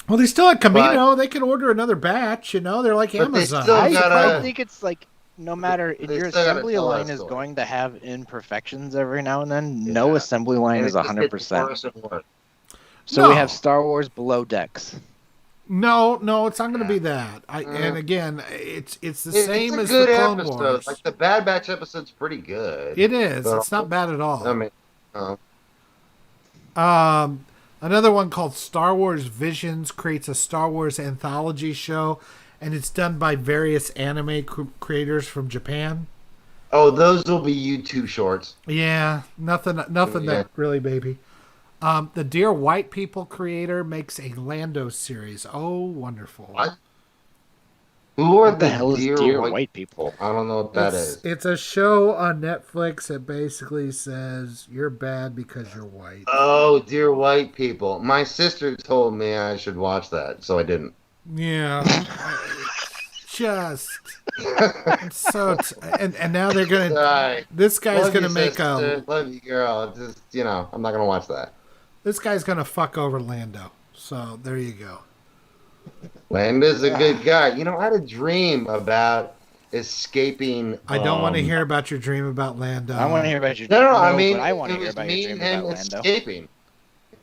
Well, they still have Camino. They can order another batch. They're like Amazon. I think it's like no matter your assembly line is going to have imperfections every now and then. Yeah. No assembly line is 100%. So we have Star Wars Below Decks. No, it's not going to be that. And again, it's the same as the Clone Wars. Like the Bad Batch episode's pretty good. It is. It's not bad at all. Another one called Star Wars Visions creates a Star Wars anthology show, and it's done by various anime creators from Japan. Oh, those will be YouTube shorts. Yeah, nothing that really, baby. The Dear White People creator makes a Lando series. Oh, wonderful. What? Who are the hell is Dear White People? I don't know what that is. It's a show on Netflix that basically says you're bad because you're white. Oh, Dear White People. My sister told me I should watch that, so I didn't. Yeah. And now they're going to... This guy's going to make a... Love you, girl. Just, I'm not going to watch that. This guy's going to fuck over Lando. So, there you go. Lando's a good guy. I had a dream about escaping. I don't want to hear about your dream about Lando. I want to hear about your dream. No, I want to hear about your dream about Lando. Escaping.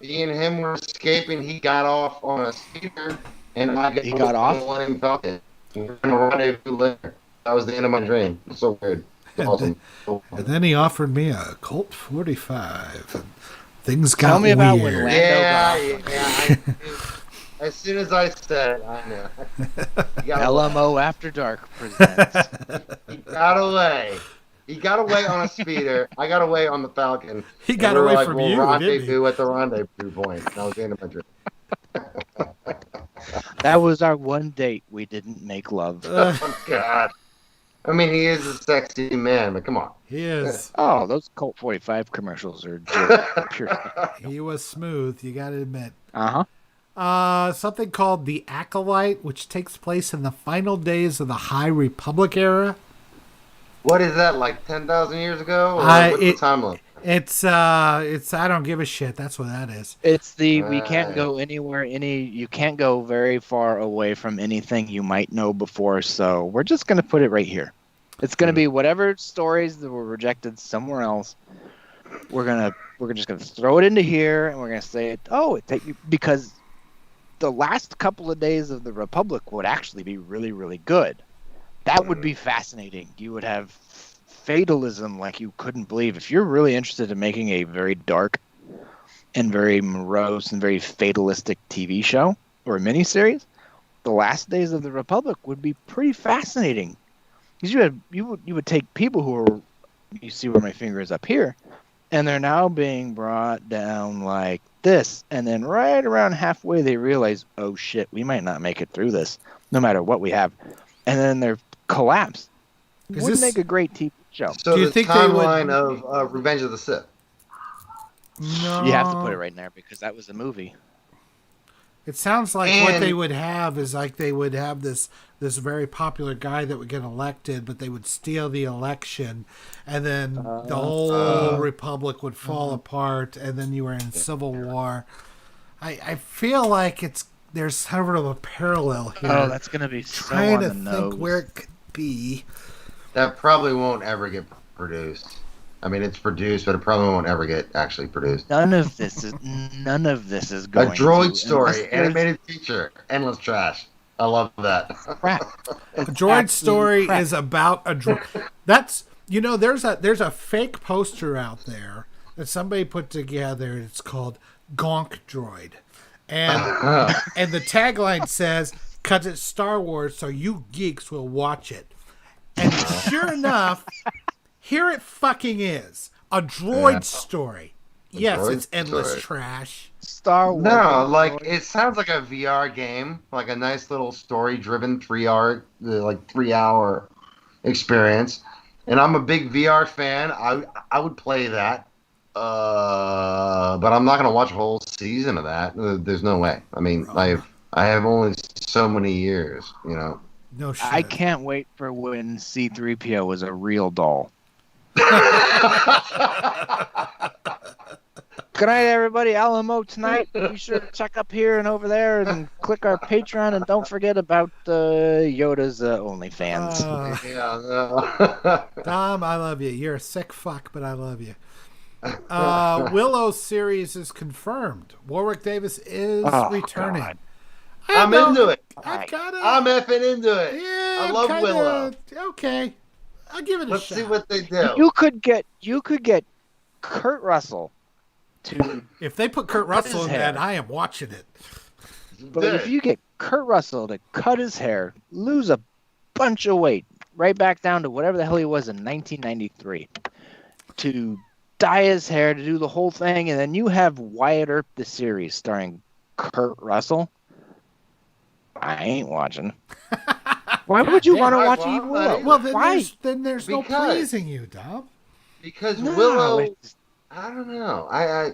Me and him were escaping. He got off on a speeder, and he got off. Let him Falcon. We're gonna rendezvous later. That was the end of my dream. It's so weird. It's awesome. And then he offered me a Colt 45, and things got Tell me weird. About when Lando got as soon as I said, I know. LMO After Dark presents. He got away. He got away on a speeder. I got away on the Falcon. He got away from you, rendezvous at the rendezvous point. That was the end of my dream. That was our one date. We didn't make love. Oh, God. I mean, he is a sexy man, but come on. He is. Oh, those Colt 45 commercials are pure. He was smooth, you got to admit. Uh-huh. Something called The Acolyte, which takes place in the final days of the High Republic era. What is that, like 10,000 years ago? Or what's the timeline? It's I don't give a shit. That's what that is. It's we can't go anywhere. You can't go very far away from anything you might know before. So we're just gonna put it right here. It's gonna be whatever stories that were rejected somewhere else. We're just gonna throw it into here, and we're gonna say, because the last couple of days of the Republic would actually be really, really good. That would be fascinating. You would have fatalism like you couldn't believe. If you're really interested in making a very dark and very morose and very fatalistic TV show or a miniseries, the last days of the Republic would be pretty fascinating. Because you would take people who are, you see where my finger is up here, and they're now being brought down like this, and then right around halfway they realize, oh shit, we might not make it through this, no matter what we have, and then they're collapsed. Would make a great TV show. So do you think timeline of Revenge of the Sith? No. You have to put it right in there because that was a movie. It sounds like what they would have is like they would have this very popular guy that would get elected, but they would steal the election, and then the whole republic would fall apart, and then you were in civil war. I feel like there's sort of a parallel here. Oh, that's going to be so trying on to the think nose. where it could be. That probably won't ever get produced. I mean, it's produced, but it probably won't ever get actually produced. None of this is going. A droid story, animated feature, endless trash. I love that. Crap. A droid story is about a droid. That's there's a fake poster out there that somebody put together. It's called Gonk Droid, and and the tagline says, "'Cause it's Star Wars, so you geeks will watch it." And sure enough, Here it fucking is. A droid story. Yes, droid it's endless story. trash. Star Wars. No, like it sounds like a VR game, like a nice little story-driven 3 hour experience. And I'm a big VR fan. I would play that, but I'm not gonna watch a whole season of that. There's no way. I mean, I have only so many years, you know. No shit. I can't wait for when C-3PO was a real doll. Good night, everybody. Alamo tonight. Be sure to check up here and over there and click our Patreon. And don't forget about Yoda's OnlyFans. Dom, I love you. You're a sick fuck, but I love you. Willow series is confirmed. Warwick Davis is returning. God. I'm into it. I'm effing into it. Yeah, I love Willow. Okay, I'll give it a Let's shot. see what they do. You could get Kurt Russell to. If they put Kurt Russell in hair. that, I am watching it. But if you get Kurt Russell to cut his hair, lose a bunch of weight, right back down to whatever the hell he was in 1993, to dye his hair, to do the whole thing, and then you have Wyatt Earp the series starring Kurt Russell. I ain't watching. Why would you want to watch Evil Willow? Well, then Why? there's no pleasing you, Dom. Because No, Willow, it's- I don't know. I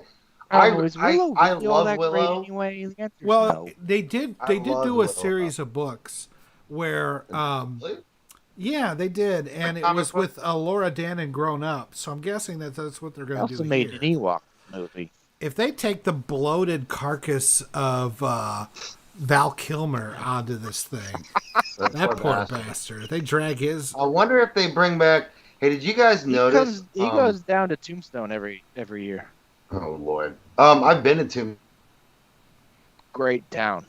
is Willow really all love that great Willow. anyway? The answer's Well, no. they did I do love a Willow. series of books where Really? yeah, they did, and it was with Laura Dannon grown up. So I'm guessing that's what they're They going to also do made here. an Ewok movie. If they take the bloated carcass of Val Kilmer onto this thing, that poor bastard. If they drag his. I wonder if they bring back. Hey, did you guys notice? He goes down to Tombstone every year. Oh Lord. I've been to Tombstone. Great town.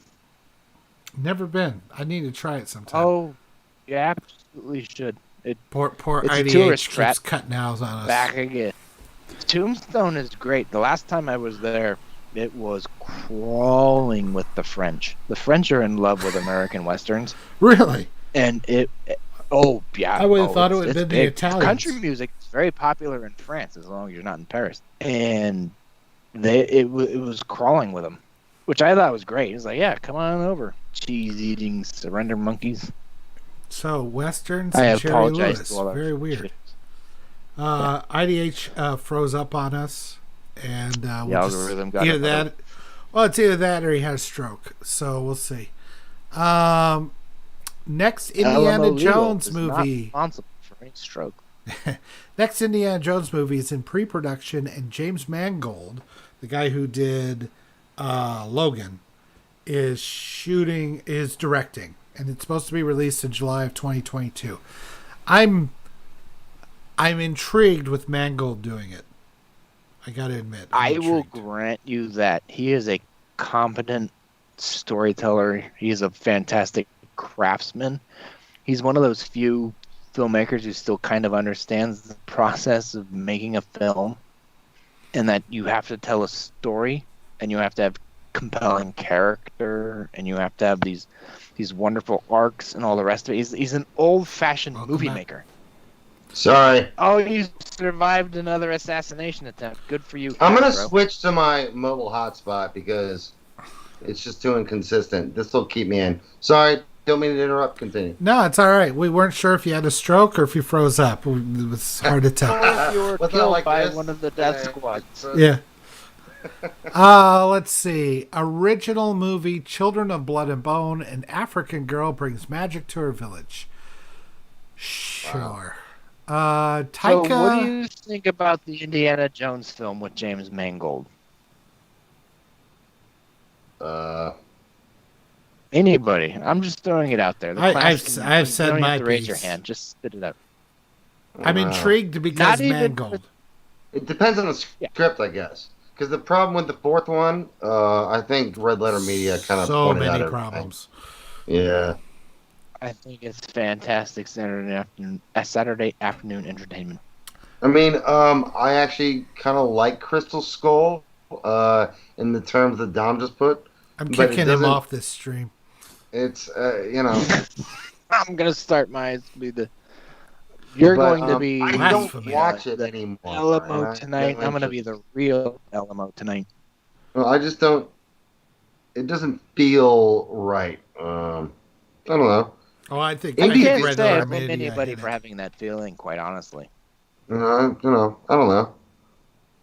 Never been. I need to try it sometime. Oh, you absolutely should. Poor it's a IDH tourist keeps trap. cutting out on us. Back again. Tombstone is great. The last time I was there, it was crawling with the French. The French are in love with American westerns, Really? and I would have thought it would have been the big. Italians. Country music is very popular in France as long as you're not in Paris, and it was crawling with them, which I thought was great. It's like, yeah, come on over, cheese-eating surrender monkeys. So westerns I and Jerry apologize Lewis. to all our Very weird. shit. IDH froze up on us, and The we'll algorithm got either it. that. Well, it's either that or he has a stroke. So we'll see. Next Indiana Alamo Jones is not movie. responsible for any stroke. Next Indiana Jones movie is in pre-production, and James Mangold, the guy who did Logan, is directing, and it's supposed to be released in July of 2022. I'm intrigued with Mangold doing it. I got to admit, I'm I will intrigued. grant you that he is a competent storyteller. He's a fantastic craftsman. He's one of those few filmmakers who still kind of understands the process of making a film, and that you have to tell a story, and you have to have compelling character, and you have to have these wonderful arcs and all the rest of it. He's an old-fashioned movie back. maker. Sorry. Oh, you survived another assassination attempt. Good for you. I'm gonna Castro. switch to my mobile hotspot because it's just too inconsistent. This will keep me in. Sorry, don't mean to interrupt. Continue. No, it's all right. We weren't sure if you had a stroke or if you froze up. It was hard to tell. Or if you were What's that killed like by this? one of the death squads. Yeah. Let's see. Original movie: Children of Blood and Bone. An African girl brings magic to her village. Sure. Taika. So what do you think about the Indiana Jones film with James Mangold? Anybody? I'm just throwing it out there. The I've class- I've you said don't my have to raise your piece. hand. Just spit it out. I'm intrigued because Not even- Mangold. It depends on the script, I guess. Because the problem with the fourth one, I think Red Letter Media kind of So pointed out many everything. problems. Yeah. I think it's fantastic Saturday afternoon entertainment. I mean, I actually kind of like Crystal Skull in the terms that Dom just put. I'm But it kicking him doesn't- off this stream. It's, you know, I'm gonna start my be the You're But going to be I don't Blasphemy. watch it the anymore. Alamo and tonight. don't I'm going to be interest- the real Alamo tonight. Well, I just don't. It doesn't feel right. I don't know. Oh, I think I Indie think can't feels say I regular better. blame media anybody hit for it. having that feeling, quite honestly. I don't know.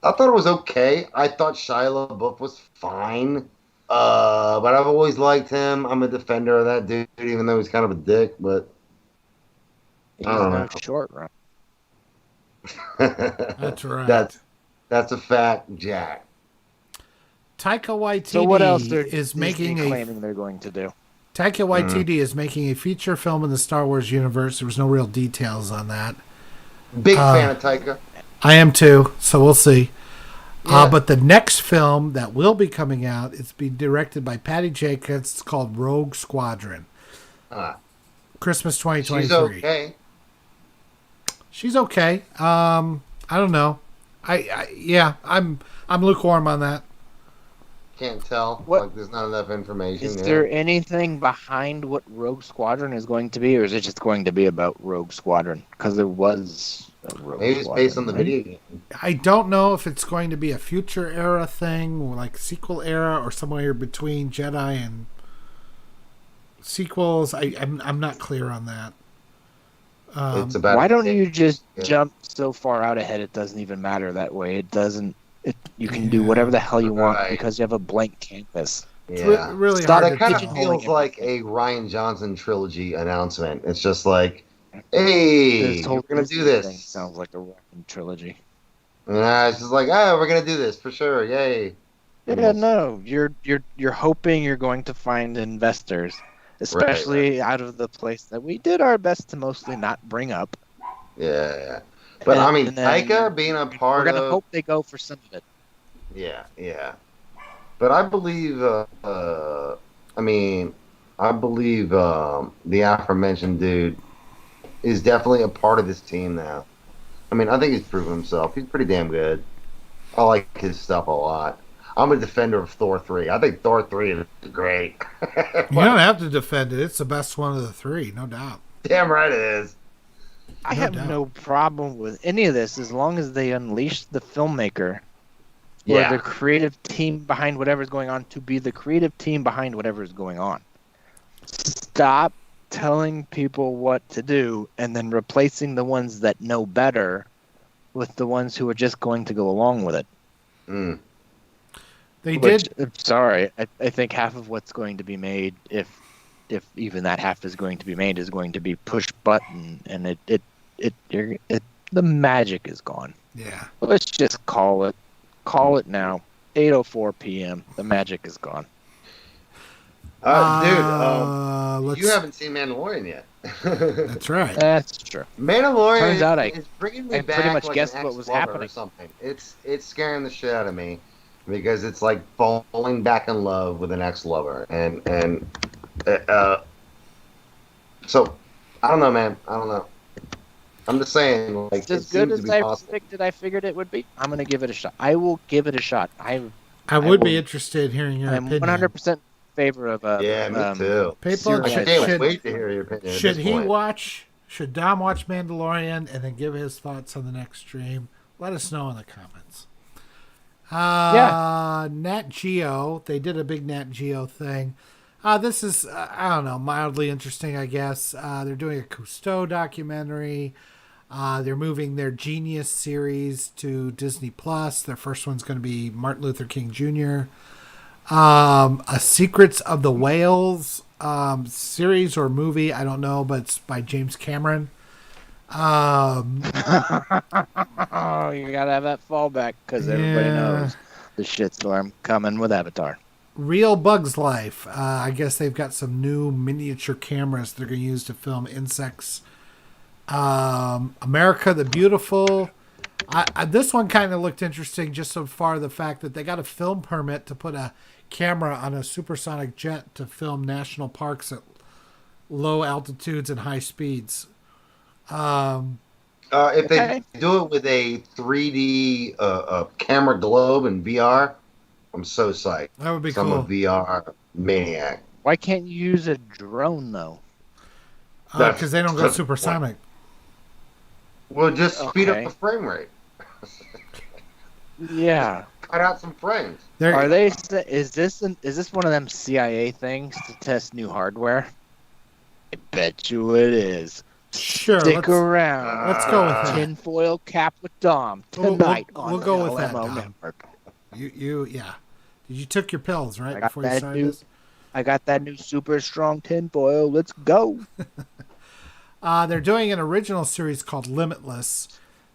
I thought it was okay. I thought Shia LaBeouf was fine. But I've always liked him. I'm a defender of that dude, even though he's kind of a dick. But He's I don't no know. short run. That's right. That's a fact, Jack. Taika So what else Waititi are is Disney making claiming they're going to do? Taika Waititi is making a feature film in the Star Wars universe. There was no real details on that. Big fan of Taika. I am too, so we'll see. Yeah. But the next film that will be coming out, it's being directed by Patty Jenkins. It's called Rogue Squadron. Christmas 2023. She's okay. She's okay. I don't know. I'm lukewarm on that. Can't tell. What- Like, there's not enough information. Is yeah. there anything behind what Rogue Squadron is going to be, or is it just going to be about Rogue Squadron? Because there was a Rogue Maybe it's Squadron, based on the right? video game. I don't know if it's going to be a future era thing, like sequel era, or somewhere between Jedi and sequels. I'm not clear on that. It's about. Why don't you just Yeah. jump so far out ahead it doesn't even matter that way? It doesn't. You can do Yeah. whatever the hell you want Right. because you have a blank canvas. Yeah. Really Stop hard That to kind of tell. pigeonholing feels like a Ryan Johnson trilogy announcement. It's just like, hey, This whole we're gonna Disney do thing this. sounds like a Rocky trilogy. It's just like, oh, we're gonna do this for sure. Yay. Yeah, no, you're hoping you're going to find investors, especially out of the place that we did our best to mostly not bring up. Yeah. But I mean, And then Taika being a We're part gonna of. hope they go for some of it. Yeah. But I believe, I believe the aforementioned dude is definitely a part of this team now. I mean, I think he's proven himself. He's pretty damn good. I like his stuff a lot. I'm a defender of Thor 3. I think Thor 3 is great. You don't have to defend it. It's the best one of the three, no doubt. Damn right it is. I No have doubt. no problem with any of this as long as they unleash the filmmaker or Yeah. the creative team behind whatever's going on to be the creative team behind whatever is going on. Stop telling people what to do and then replacing the ones that know better with the ones who are just going to go along with it. Mm. They Which, did. I'm sorry, I think half of what's going to be made, if even that half is going to be made, is going to be push button, and the magic is gone. Yeah. Let's just call it. Call it now. 8:04 p.m. The magic is gone. Dude, you let's. haven't seen Mandalorian yet. That's right. That's true. Mandalorian Turns out is bringing me I back pretty much like guessed an what was ex-lover happening. or something. It's scaring the shit out of me because it's like falling back in love with an ex-lover, and so I don't know, man. I don't know. I'm just saying, like, It's it as good seems to as be I possible. predicted. I figured it would be. I'm gonna give it a shot. I will give it a shot. I would will- be interested in hearing your I'm opinion. 100% in favor of Yeah, me too. People, I serious can't should, wait to hear your opinion. should at this he point. watch? Should Dom watch Mandalorian and then give his thoughts on the next stream? Let us know in the comments. Nat Geo. They did a big Nat Geo thing. This is, I don't know, mildly interesting, I guess. They're doing a Cousteau documentary. They're moving their Genius series to Disney Plus. Their first one's going to be Martin Luther King Jr. A Secrets of the Whales series or movie, I don't know, but it's by James Cameron. Oh, you gotta have that fallback because everybody Yeah. knows the shitstorm coming with Avatar. Real Bugs Life. I guess they've got some new miniature cameras they're going to use to film insects. America the Beautiful. This one kind of looked interesting just so far the fact that they got a film permit to put a camera on a supersonic jet to film national parks at low altitudes and high speeds. If Okay. they do it with a 3D camera globe and VR, I'm so psyched. That would be I'm a cool. VR maniac. Why can't you use a drone though? Because they don't go supersonic. Well, just speed up Okay. the frame rate. Yeah. Cut out some frames. Are they? Is this one of them CIA things to test new hardware? I bet you it is. Sure, Stick around. let's go with that. Tinfoil cap with Dom We'll- tonight we'll on go the with that, LMO Dom. Network. Yeah. You took your pills right I got before you that started new- this. I got that new super strong tinfoil. Let's go. They're doing an original series called Limitless.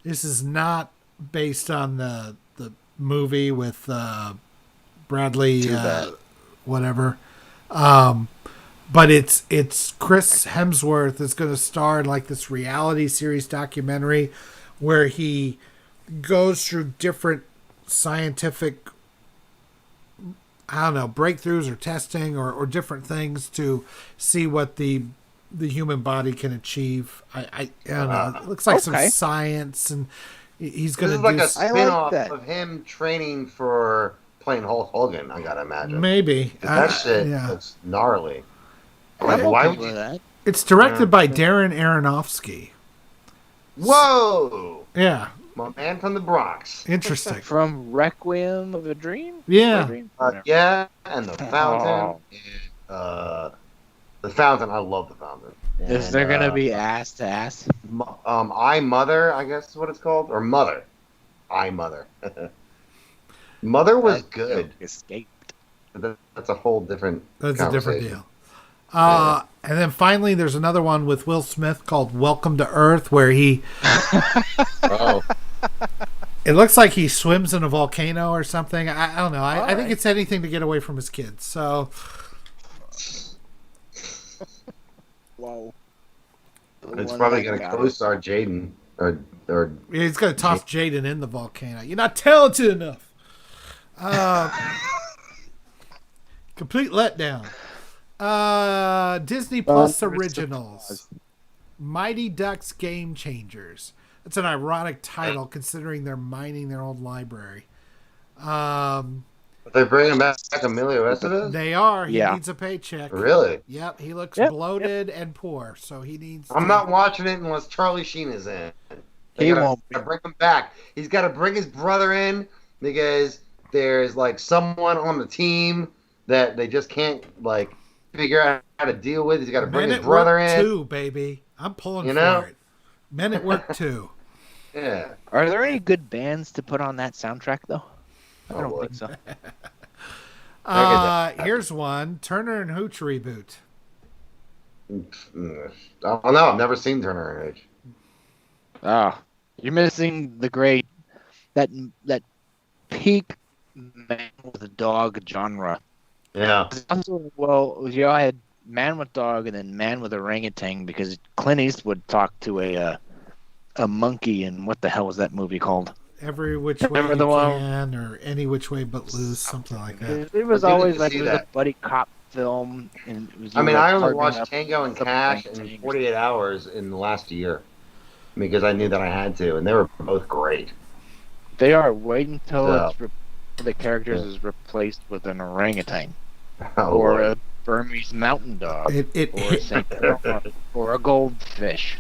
This is not based on the movie with Bradley, Too bad. whatever. But it's Chris Hemsworth is going to star in like this reality series documentary where he goes through different scientific, I don't know, breakthroughs or testing or different things to see what the human body can achieve. I don't know. It looks like some Okay. science, and he's This going is to like do a I like spin-off that. of him training for playing Hulk Hogan, I gotta imagine. maybe 'Cause that shit yeah. looks gnarly. I'm Like, why okay would with you... that. It's directed by Darren Aronofsky. Whoa! Yeah, My man from the Bronx. interesting. From Requiem of a Dream? Yeah. Or a Dream? Whatever. Yeah, and The Fountain. Oh. And, The Fountain, I love The Fountain. Is And, there gonna be ass to ass? I Mother, I guess is what it's called, or Mother. I Mother. Mother was That good. joke escaped. That's a whole different. That's a different conversation. deal. And then finally, there's another one with Will Smith called Welcome to Earth, where he. Oh, It looks like he swims in a volcano or something. I don't know. I think right. it's anything to get away from his kids. So Whoa. it's probably gonna co-star Jaden or he's going to toss Jaden in the volcano. You're not talented enough. Complete letdown. Disney Plus originals. Mighty Ducks Game Changers. That's an ironic title considering they're mining their own library. they're bringing back Emilio Estevez. They are. He Yeah. needs a paycheck. Really? Yep. He looks Yep, bloated and poor, so he needs. I'm to- not watching it unless Charlie Sheen is in. He won't be. Gotta bring him back. He's got to bring his brother in because there's like someone on the team that they just can't like figure out how to deal with. He's got to bring Men his at brother Work in. 2, baby. I'm pulling You know? for it. Men at Work 2. Yeah. Are there any good bands to put on that soundtrack though? I Oh, don't boy. think so. Here's one. Turner and Hooch reboot. I don't know. I've never seen Turner and Hooch. Ah, you're missing the great that peak man with a dog genre. Yeah. Also, well, you know, I had man with dog and then man with orangutan because Clint Eastwood talked to a monkey and what the hell was that movie called? Every Which Way Remember You the one- Can, or Any Which Way But Loose, something like that. It was I do need always to like see it was that. a buddy cop film, and it was. I mean, you, like, I only partnering watched up Tango and with some Cash in orangutan. 48 hours in the last year because I knew that I had to, and they were both great. They are waiting until Yeah. the characters is replaced with an orangutan Oh, or boy. a Burmese mountain dog It or a Saint Bernard, or a goldfish.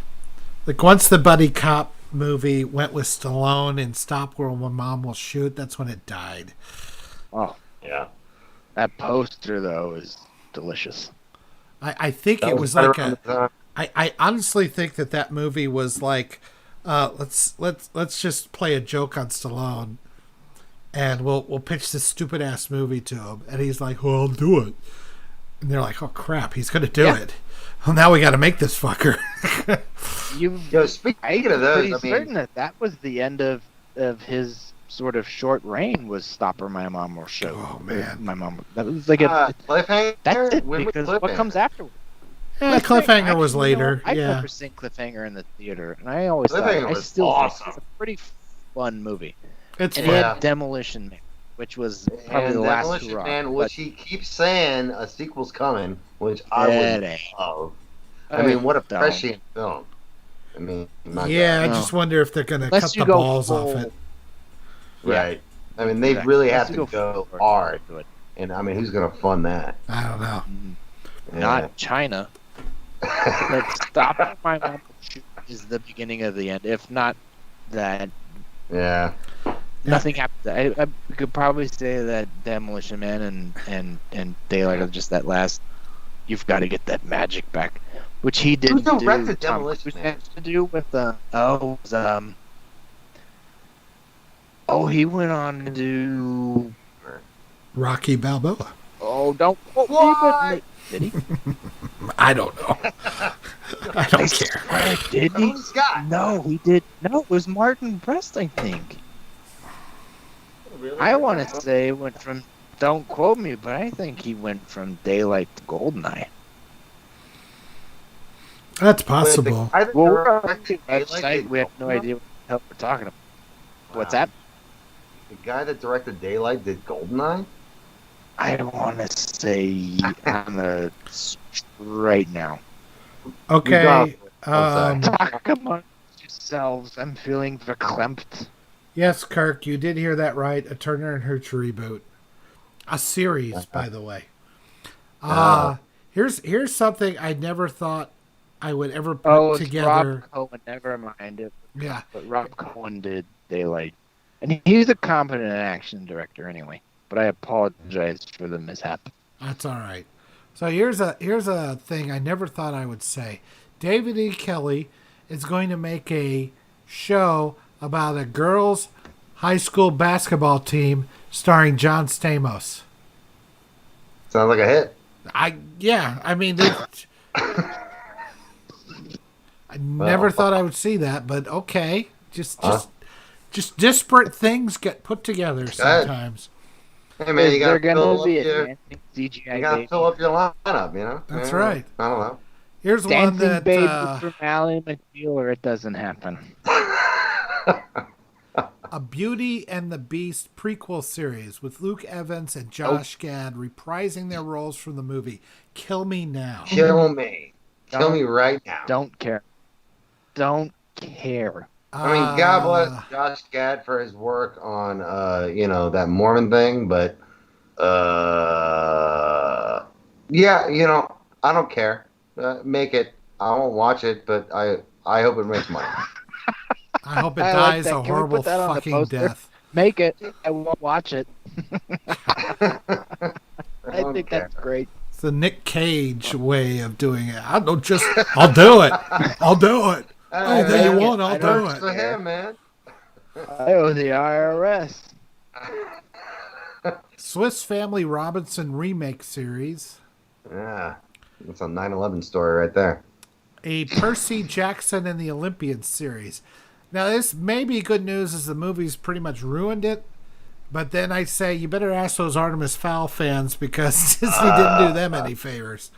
like once the buddy cop movie went with Stallone and Stop Where My Mom Will Shoot, that's when it died. Oh, Yeah. that poster though is delicious. I think That it was right like around a. the time. I honestly think that movie was like, let's just play a joke on Stallone, and we'll pitch this stupid ass movie to him, and he's like, well, I'll do it, and they're like, oh crap, he's gonna do Yeah. it. Well, now we got to make this fucker. Yo, speaking of those, pretty I certain mean, that was the end of his sort of short reign was Stop or My Mom Will Shoot. Oh, man. My mom. That was like a. Cliffhanger. That's it When was because what Cliffhanger? comes afterward? Yeah, Cliffhanger was Actually, you know, later. I've Yeah. never seen Cliffhanger in the theater, and I always thought Cliffhanger I was still awesome. think it's a pretty fun movie. It's And fun. he Yeah. had Demolition Man, which was probably And the last Demolition hurrah. Man, but which he keeps saying a sequel's coming, which I it would ain't. love. I mean, what a Don't. prescient film. I mean, my Yeah, I No. just wonder if they're gonna Unless cut you the go balls full- off it. God. Right. I mean, they Exactly. really Unless have you to go for it. hard. Do it. And I mean, who's going to fund that? I don't know. Yeah. Not China. Let's Stop or My Mom Will Shoot is the beginning of the end. If not that, Yeah. nothing happened. I could probably say that Demolition Man and Daylight are just that last. You've got to get that magic back, which he didn't do. Who directed Tom Demolition Cruise Man? has to do with he went on to do. Rocky Balboa. Oh, don't quote me, What? did he? I don't know. I don't care. Swear, did he? Tony Scott. No, he did. No, it was Martin Brest, I think. Really? I want to say it went from. Don't quote me, but I think he went from Daylight to Goldeneye. That's possible. Well, we're on the website. We have no idea what the hell we're talking about. What's that? The guy that directed Daylight did Goldeneye? I want to say on the right now. Okay. Talk amongst yourselves. I'm feeling verklempt. Yes, Kirk, you did hear that right. A Turner and Hooch reboot. A series, by the way. Here's something I never thought I would ever put together. Rob Cohen. Never mind it. Yeah. But Rob Cohen did Daylight. And he's a competent action director anyway. But I apologize for the mishap. That's all right. So here's a thing I never thought I would say. David E. Kelly is going to make a show about a girls' high school basketball team starring John Stamos. Sounds like a hit. I mean, I never thought I would see that, but okay. Just disparate things get put together sometimes. Hey man, you gotta going to be advancing CGI you gotta fill up your lineup, you know? That's right. I don't know. Here's Dancing one that Baby from Ally McBeal, or it doesn't happen. a Beauty and the Beast prequel series with Luke Evans and Josh Gad reprising their roles from the movie Kill Me Now. Kill me. Kill me right now. Don't care. Don't care. I mean, God bless Josh Gad for his work on, that Mormon thing, but, yeah, I don't care. Make it. I won't watch it, but I hope it makes money. I hope it I dies like that. a Can we horrible put that on the fucking poster? death. Make it. I won't watch it. I I don't think care. that's great. It's the Nick Cage way of doing it. I'll do it. I'll do it. Anything you want, I'll do Works for it. him, man. I owe the IRS. Swiss Family Robinson remake series. Yeah. That's a 9/11 story right there. A Percy Jackson and the Olympians series. Now, this may be good news as the movie's pretty much ruined it. But then I say you better ask those Artemis Fowl fans because Disney didn't do them any favors.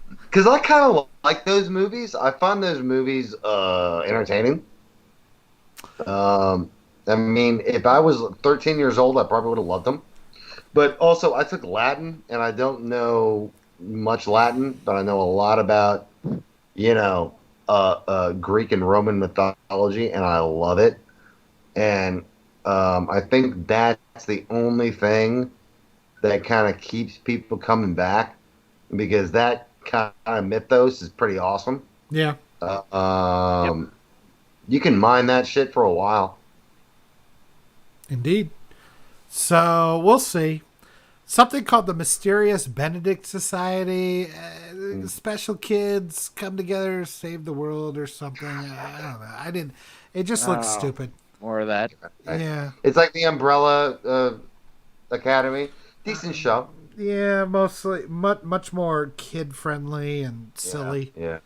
Because I kind of like those movies. I find those movies entertaining. I mean, if I was 13 years old, I probably would have loved them. But also, I took Latin, and I don't know much Latin, but I know a lot about, Greek and Roman mythology, and I love it. And I think that's the only thing that kind of keeps people coming back, because that kind of mythos is pretty awesome. Yeah. You can mine that shit for a while. Indeed. So we'll see. Something called the Mysterious Benedict Society. Special kids come together, save the world or something. I don't know. It just looks stupid. More of that. Yeah. It's like the Umbrella Academy. Decent show. Yeah, mostly much more kid friendly and silly. Yeah.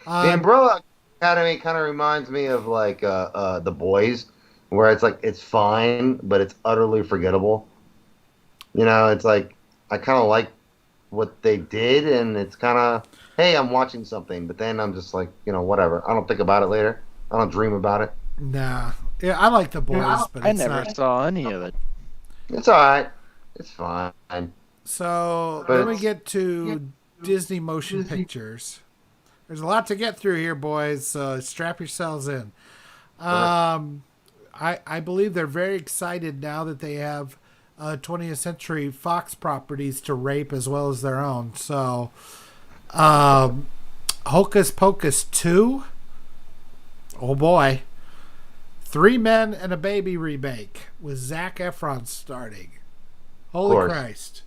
The Umbrella Academy kind of reminds me of like The Boys, where it's like it's fine, but it's utterly forgettable. It's like I kind of like what they did, and it's kind of, hey, I'm watching something, but then I'm just like, whatever. I don't think about it later. I don't dream about it. Nah. Yeah, I like The Boys, but I it's never not. saw any of it. It's all right. It's fine. So But let me get to Disney Motion Pictures. There's a lot to get through here, boys. So strap yourselves in. I believe they're very excited now that they have 20th Century Fox properties to rape as well as their own. So Hocus Pocus 2 Oh boy. 3 Men and a Baby remake with Zac Efron starting. Holy Christ.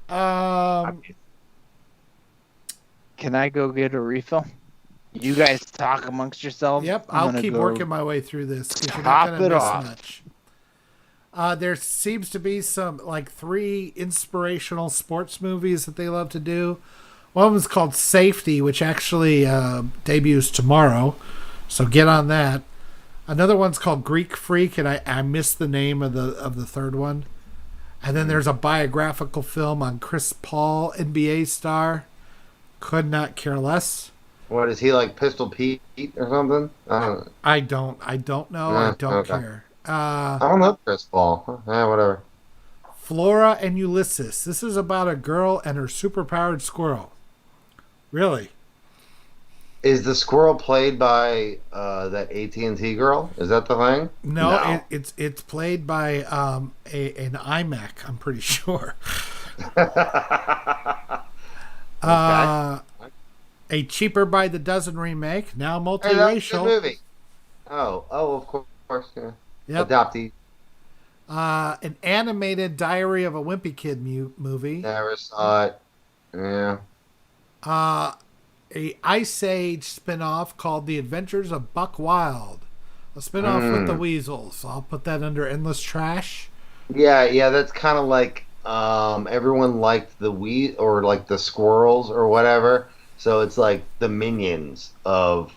Can I go get a refill? You guys talk amongst yourselves. Yep, I'll keep working my way through this because you're not Top going it to miss off. much. There seems to be some, like, 3 inspirational sports movies that they love to do. One of them is called Safety, which actually debuts tomorrow, so get on that. Another one's called Greek Freak, and I missed the name of the third one. And then there's a biographical film on Chris Paul, NBA star. Could not care less. What is he, like Pistol Pete or something? I don't know. I don't care. I don't know Chris Paul. Whatever. Flora and Ulysses. This is about a girl and her superpowered squirrel. Really? Is the squirrel played by that AT&T girl? Is that the thing? No. It's played by an iMac, I'm pretty sure. Okay. A Cheaper by the Dozen remake, now Hey, that's a multiracial. good movie. Oh, of course. Yeah. Yep. Adoptee. An animated Diary of a Wimpy Kid movie. Never saw it. Yeah. A Ice Age spinoff called The Adventures of Buck Wild. A spinoff with the Weasels. I'll put that under endless trash. Yeah, that's kind of like everyone liked the or like the squirrels or whatever. So it's like the minions of,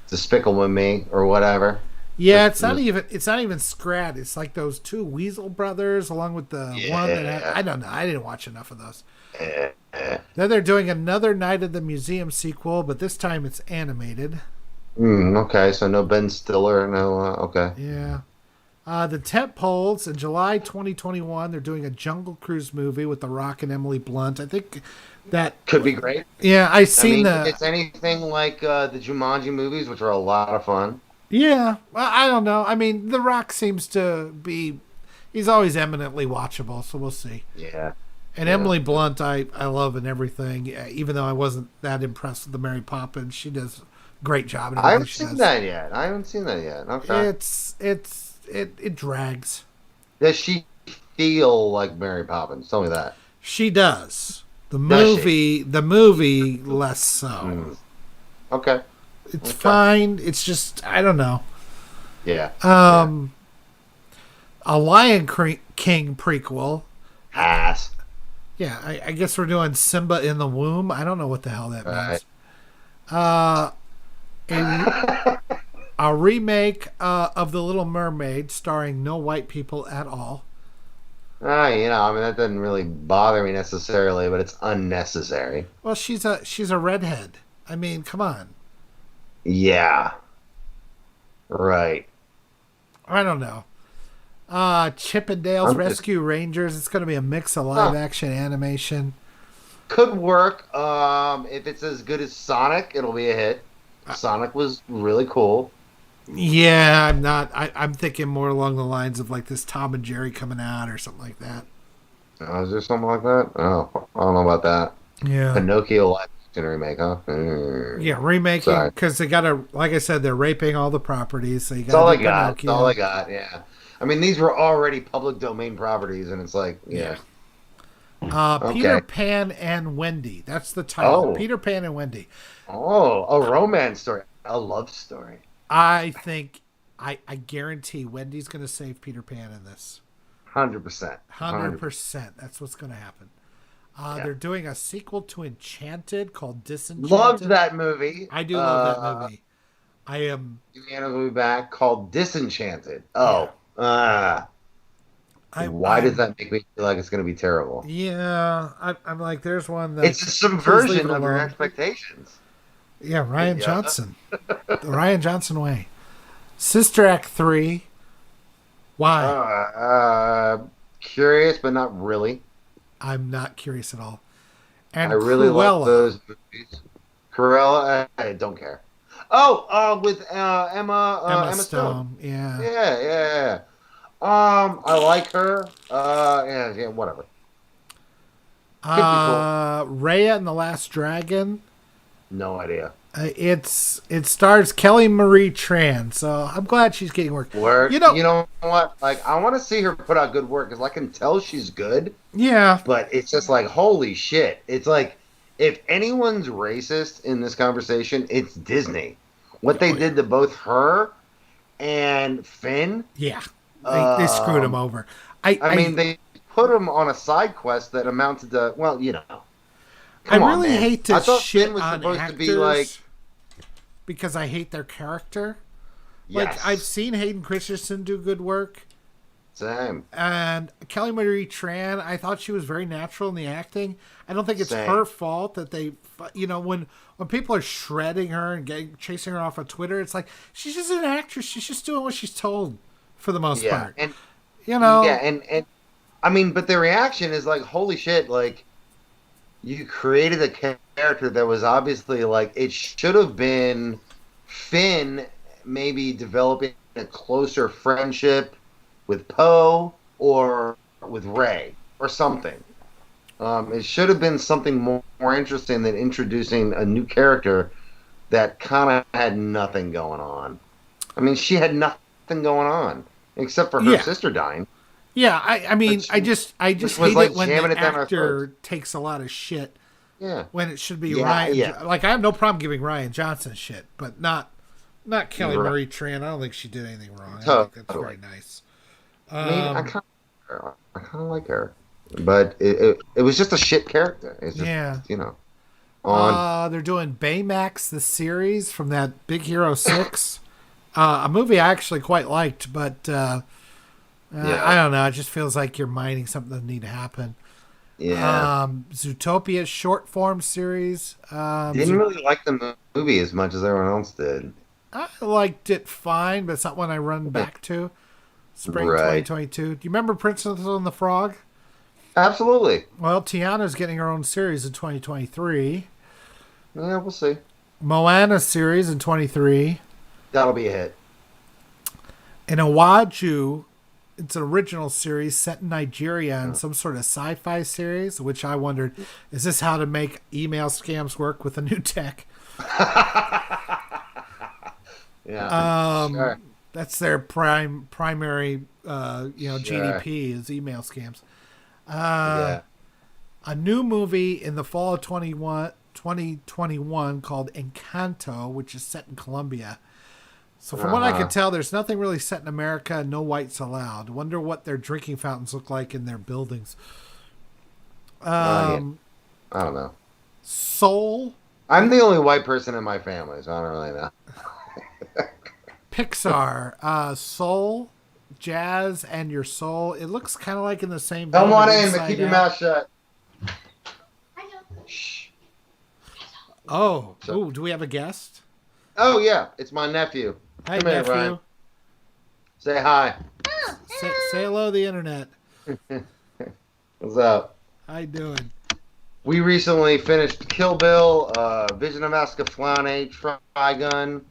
Despicable Me or whatever. Yeah, it's not even Scrat. It's like those 2 Weasel brothers along with the one that I don't know. I didn't watch enough of those. Then they're doing another Night at the Museum sequel, but this time it's animated. Okay, so no Ben Stiller, no. Okay. Yeah. The tent poles in July 2021. They're doing a Jungle Cruise movie with The Rock and Emily Blunt. I think that could be great. Yeah, I've seen if it's anything like the Jumanji movies, which are a lot of fun. Yeah, well, I don't know. I mean, The Rock seems to be. He's always eminently watchable, so we'll see. Yeah. And Emily Blunt, I love in everything. Even though I wasn't that impressed with the Mary Poppins, she does a great job. In I haven't she seen does. that yet. Okay. It drags. Does she feel like Mary Poppins? Tell me that. She does. The movie less so. Okay. It's fine. It's just I don't know. Yeah. A Lion King prequel. Pass. Yeah, I guess we're doing Simba in the Womb. I don't know what the hell that means. A remake of The Little Mermaid starring no white people at all. That doesn't really bother me necessarily, but it's unnecessary. Well, she's a redhead. I mean, come on. Yeah. Right. I don't know. Chippendales Rescue Rangers. It's going to be a mix of live action animation. Could work. If it's as good as Sonic, it'll be a hit. Sonic was really cool. Yeah, I'm not. I'm thinking more along the lines of like this Tom and Jerry coming out or something like that. Is there something like that? Oh, I don't know about that. Yeah. Pinocchio live action remake, huh? Yeah, remaking because they got to. Like I said, they're raping all the properties. So you got. That's all I got. That's all I got. Yeah. I mean, these were already public domain properties, and it's like, yeah. Peter Pan and Wendy. That's the title. Peter Pan and Wendy. Oh, a romance story. A love story. I think, I guarantee Wendy's going to save Peter Pan in this. 100%. 100%. That's what's going to happen. They're doing a sequel to Enchanted called Disenchanted. Loved that movie. I do love that movie. I am. Juliana's movie back called Disenchanted. Oh. Yeah. Why does that make me feel like it's going to be terrible? Yeah. I'm like, there's one that. It's a subversion of your expectations. Yeah, Ryan Johnson. The Ryan Johnson way. Sister Act 3. Why? Curious, but not really. I'm not curious at all. And I really Cruella. like those movies. Cruella, I don't care. Oh, with Emma Stone. Yeah. Yeah. I like her. Yeah, whatever. Raya and the Last Dragon. No idea. It stars Kelly Marie Tran, so I'm glad she's getting work. You know what? Like, I want to see her put out good work because I can tell she's good. Yeah, but it's just like, holy shit! It's like, if anyone's racist in this conversation, it's Disney. What they did to both her and Finn. Yeah, they screwed him over. I mean, they put him on a side quest that amounted to, well, you know. I really hate to shit Finn was on supposed actors to be like, because I hate their character. yes. Like, I've seen Hayden Christensen do good work. Same. And Kelly Marie Tran, I thought she was very natural in the acting. I don't think it's Same. her fault that they, you know, when people are shredding her and chasing her off of Twitter, it's like, she's just an actress. She's just doing what she's told for the most part. And, you know? Yeah, and I mean, but the reaction is like, holy shit, like, you created a character that was obviously like, it should have been Finn maybe developing a closer friendship with Poe or with Rey or something. It should have been something more interesting than introducing a new character that kind of had nothing going on. I mean, she had nothing going on except for her sister dying. Yeah, I mean, I just hate like it when the actor takes a lot of shit. Yeah. When it should be Ryan. Yeah. Like, I have no problem giving Ryan Johnson shit, but not Kelly Marie Tran. I don't think she did anything wrong. I think that's very nice. I mean, I kind of like her, but it was just a shit character. It's just, you know. They're doing Baymax the series from that Big Hero 6, a movie I actually quite liked, but I don't know. It just feels like you're mining something that need to happen. Yeah. Zootopia short form series. Didn't really like the movie as much as everyone else did. I liked it fine, but it's not one I run back to. Spring 2022. Do you remember Princess and the Frog? Absolutely. Well, Tiana's getting her own series in 2023. Yeah, we'll see. Moana series in 23. That'll be a hit. And Awaju, it's an original series set in Nigeria in some sort of sci-fi series, which I wondered, is this how to make email scams work with a new tech? Yeah. Sure. That's their primary, Sure. GDP is email scams. Yeah. A new movie in the fall of 2021 called Encanto, which is set in Colombia. So from what I can tell, there's nothing really set in America. No whites allowed. Wonder what their drinking fountains look like in their buildings. I don't know. Soul. I'm the only white person in my family, so I don't really know. Pixar. Soul, Jazz, and Your Soul. It looks kind of like in the same. Come on in, but keep your mouth shut. Shh. Oh, do we have a guest? Oh yeah, it's my nephew. Hi, Come nephew. here, Ryan. Say hi. Say hello to the internet. What's up? How you doing? We recently finished Kill Bill, Vision of Ascaflowne, Trigun,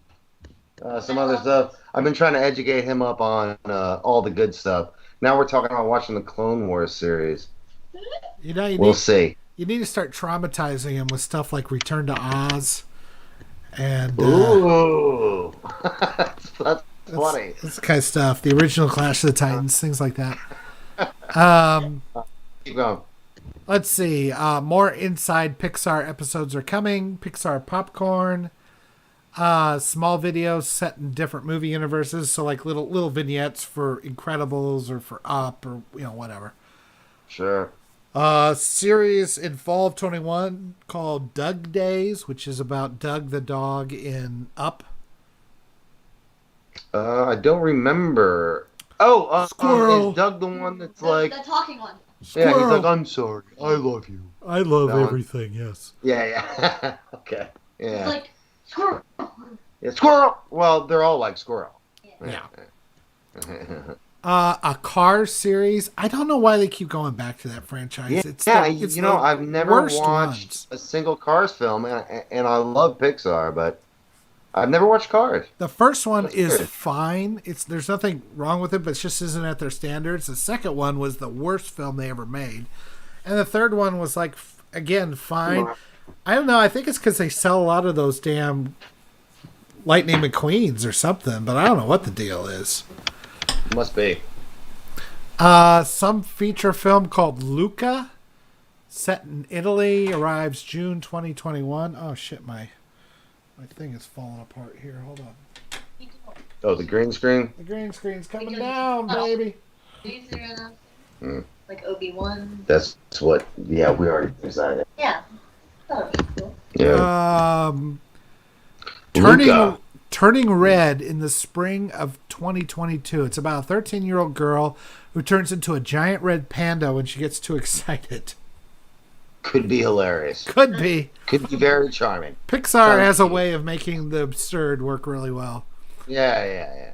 some other stuff. I've been trying to educate him up on all the good stuff. Now we're talking about watching the Clone Wars series. We'll see. You need to start traumatizing him with stuff like Return to Oz. And ooh, that's funny. That's the kind of stuff. The original Clash of the Titans, things like that. Keep going. Let's see. More Inside Pixar episodes are coming. Pixar Popcorn. Small videos set in different movie universes. So like little vignettes for Incredibles or for Up or whatever. Sure. Series in fall of 21 called Doug Days, which is about Doug the dog in Up. I don't remember. Oh, Squirrel. Is Doug the one that's like the talking one? Yeah, he's like, I'm sorry, I love you. I love everything. Yes. Yeah. Okay. Yeah. It's like squirrel. Yeah, squirrel. Well, they're all like squirrel. Yeah. A Cars series. I don't know why they keep going back to that franchise. I've never watched a single Cars film, and I love Pixar, but I've never watched Cars. The first one is fine. There's nothing wrong with it, but it just isn't at their standards. The second one was the worst film they ever made, and the third one was like again fine. I don't know. I think it's because they sell a lot of those damn Lightning McQueens or something, but I don't know what the deal is. Must be. Some feature film called Luca, set in Italy, arrives June 2021. Oh shit, my thing is falling apart here. Hold on. Oh, the green screen? The green screen's coming down, baby. Like Obi-Wan. That's what, we already decided. Yeah. That would be cool. Yeah. Turning red in the spring of 2022. It's about a 13-year-old girl who turns into a giant red panda when she gets too excited. Could be hilarious. Could be. Could be very charming. Pixar has a way of making the absurd work really well. Yeah.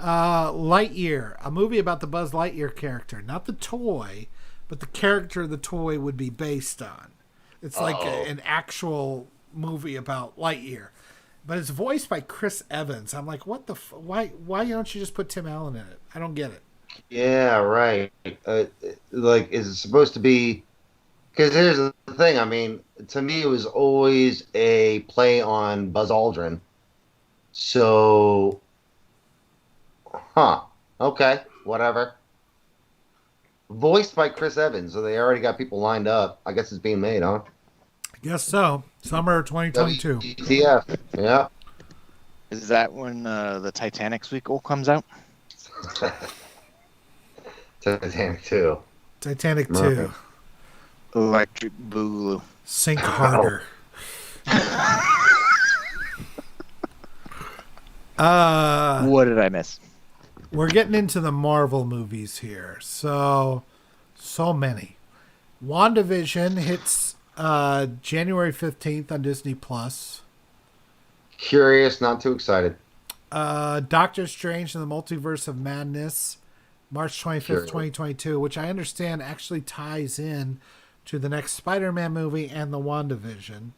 Lightyear, a movie about the Buzz Lightyear character. Not the toy, but the character the toy would be based on. It's like an actual movie about Lightyear. But it's voiced by Chris Evans. I'm like, what the why don't you just put Tim Allen in it? I don't get it. Yeah, right. Like, is it supposed to be... Because here's the thing. I mean, to me, it was always a play on Buzz Aldrin. So... Okay, whatever. Voiced by Chris Evans, so they already got people lined up. I guess it's being made, huh? I guess so. Summer 2022. WTF, yeah. Is that when the Titanic sequel comes out? Titanic 2. Titanic 2. Murphy. Electric Boogaloo. Sink harder. What did I miss? We're getting into the Marvel movies here. So many. WandaVision hits January 15th on Disney Plus. Curious, not too excited. Doctor Strange and the Multiverse of Madness, March 25th, Sure. 2022, which I understand actually ties in to the next Spider-Man movie and the WandaVision.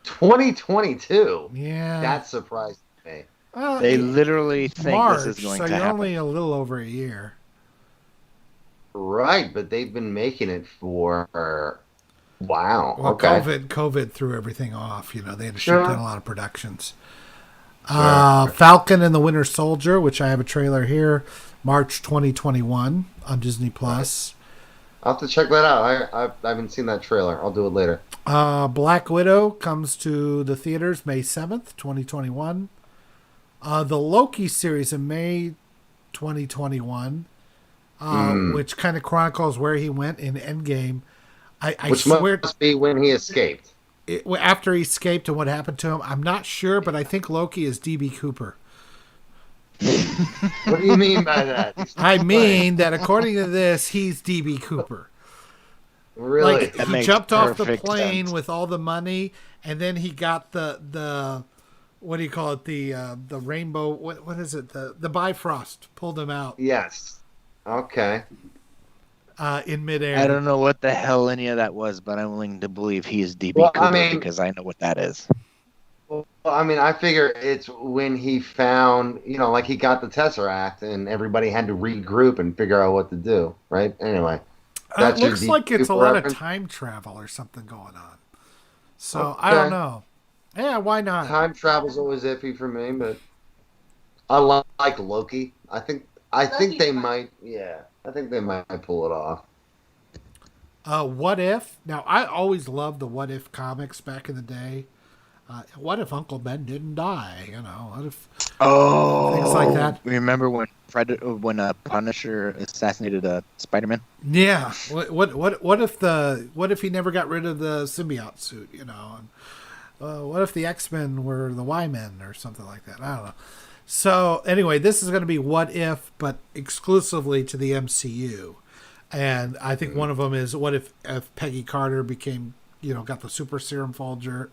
2022? Yeah. That surprised me. They literally think March, this is going so to you're happen. only a little over a year. Right, but they've been making it for... Wow, Well, okay. COVID threw everything off. You know, they had to Sure. shut down a lot of productions. Sure. Falcon and the Winter Soldier, which I have a trailer here, March 2021 on Disney Plus. I'll have to check that out. I haven't seen that trailer. I'll do it later. Black Widow comes to the theaters May 7th, 2021. The Loki series in May 2021, which kind of chronicles where he went in Endgame. I Which swear, must be when he escaped. after he escaped and what happened to him, I'm not sure, but I think Loki is D.B. Cooper. What do you mean by that? I mean that according to this, he's D.B. Cooper. Really? Like That he makes jumped off the perfect plane sense. with all the money, and then he got the what do you call it? The rainbow. What is it? The Bifrost pulled him out Yes. Okay. in midair. I don't know what the hell any of that was, but I'm willing to believe he is DB Well, Cooper I mean- because I know what that is. Well, I mean, I figure it's when he found, like he got the Tesseract and everybody had to regroup and figure out what to do, right? Anyway. It That's your looks D.B. like it's a Cooper lot reference? of time travel or something going on. So I don't know. Yeah, why not? Time travel's always iffy for me, but I like Loki. I think they fun. might, I think they might pull it off. What if? Now I always loved the What If comics back in the day. What if Uncle Ben didn't die? What if things like that? Remember when Punisher assassinated Spider-Man? Yeah. What if he never got rid of the symbiote suit? And, what if the X-Men were the Y-Men or something like that? I don't know. So anyway, this is going to be What If, but exclusively to the MCU. And I think one of them is what if Peggy Carter became, got the super serum formula,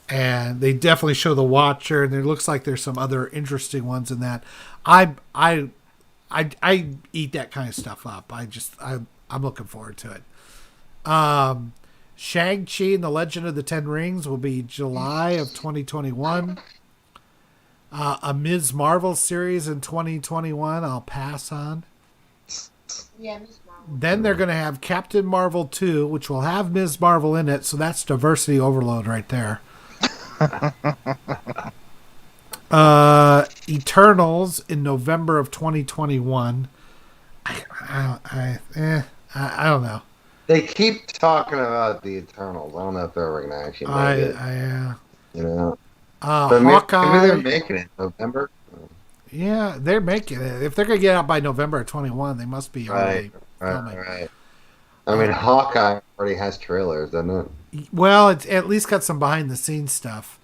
and they definitely show the Watcher, and it looks like there's some other interesting ones in that. I eat that kind of stuff up. I'm looking forward to it. Shang-Chi and the Legend of the Ten Rings will be July of 2021. A Ms. Marvel series in 2021, I'll pass on. Yeah, Miss Marvel. Then they're going to have Captain Marvel 2, which will have Ms. Marvel in it, so that's diversity overload right there. Eternals in November of 2021. I don't know. They keep talking about the Eternals. I don't know if they're ever gonna actually make it. You know, but Hawkeye. maybe they're making it in November. Yeah, they're making it. If they're gonna get out by November of 21, they must be already filming. Right. I mean, Hawkeye already has trailers, doesn't it? Well, it's at least got some behind the scenes stuff.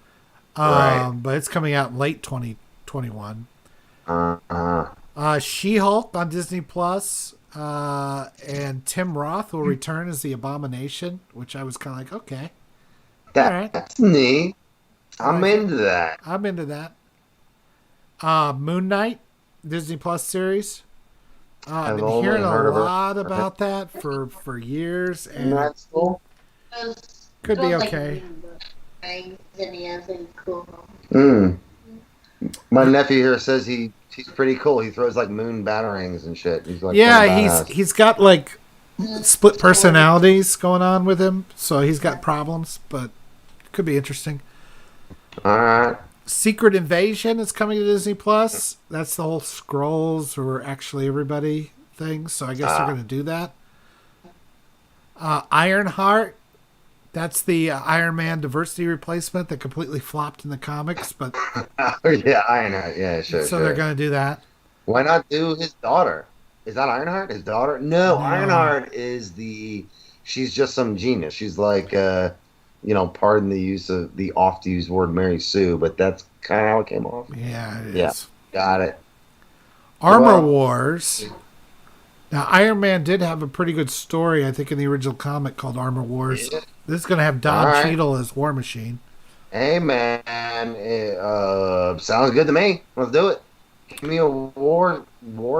Right. But it's coming out in late 2021. Uh-huh. She-Hulk on Disney Plus, and Tim Roth will return as the Abomination, which I was kind of like, okay, That's neat. I'm Right. into that. I'm into that. Moon Knight, Disney Plus series. I've been only hearing heard a of her. lot about that for years, and That's cool. could be Don't okay. Like and he has a cool. My nephew here says he's pretty cool. He throws like moon batarangs and shit. He's like Yeah, kinda badass. he's got like split personalities going on with him, so he's got problems, but could be interesting. All right. Secret Invasion is coming to Disney Plus. That's the whole Skrulls or actually everybody thing, so I guess they're going to do that. Ironheart, that's the Iron Man diversity replacement that completely flopped in the comics, but Oh yeah, Ironheart. Yeah, sure. so sure. they're going to do that. Why not do his daughter? Is that Ironheart? His daughter? No, No. Ironheart is she's just some genius. She's like, pardon the use of the oft-used word Mary Sue, but that's kind of how it came off. Yeah, it is. Yeah. Got it. Armor Well- Wars. Now, Iron Man did have a pretty good story, I think, in the original comic called Armor Wars. Yeah. This is going to have Don All right. Cheadle as War Machine. Hey man, sounds good to me. Let's do it. Give me a war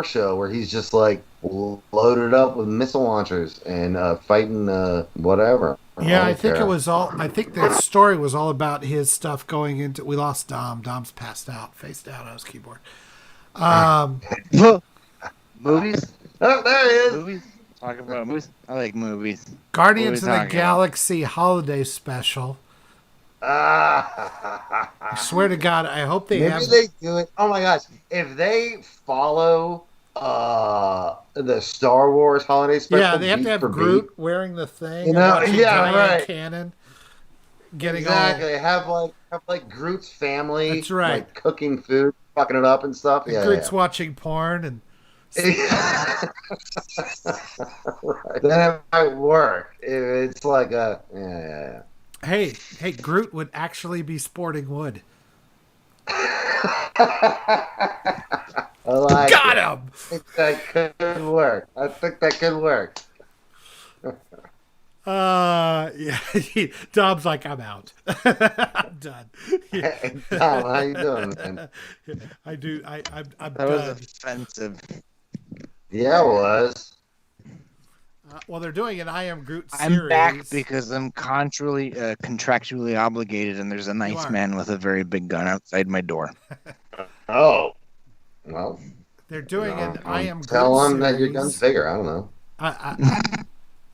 show where he's just like loaded up with missile launchers and fighting whatever. Yeah, I don't think care. it was all. I think the story was all about his stuff going into. We lost Dom. Dom's passed out, face down on his keyboard. Movies? Oh, there he is. Movies? Talking about movies? I like movies. Guardians of What are the we talking Galaxy Holiday Special. I swear to God, I hope they Maybe have. they do it. Oh my gosh! If they follow the Star Wars holiday special, Yeah, they have beat to have for Groot beat, wearing the thing. You and know, watching yeah, giant right. cannon. Getting exactly. Have like Groot's family. That's right. Like cooking food, fucking it up and stuff. all. Yeah. Groot's watching porn and. Right. Then it might work. It's like a yeah. Hey, Groot would actually be sporting wood. I like Got it. him. I think that could work. Yeah. Dom's like, I'm out. I'm done. Yeah. Hey, Tom, how you doing, man? I'm That done. was offensive. Yeah, it was. Well, they're doing an I Am Groot series. I'm back because I'm contractually obligated, and there's a nice are. man with a very big gun outside my door. Oh. Well, They're doing an I Am Groot tell him series. that your gun's bigger. I don't know.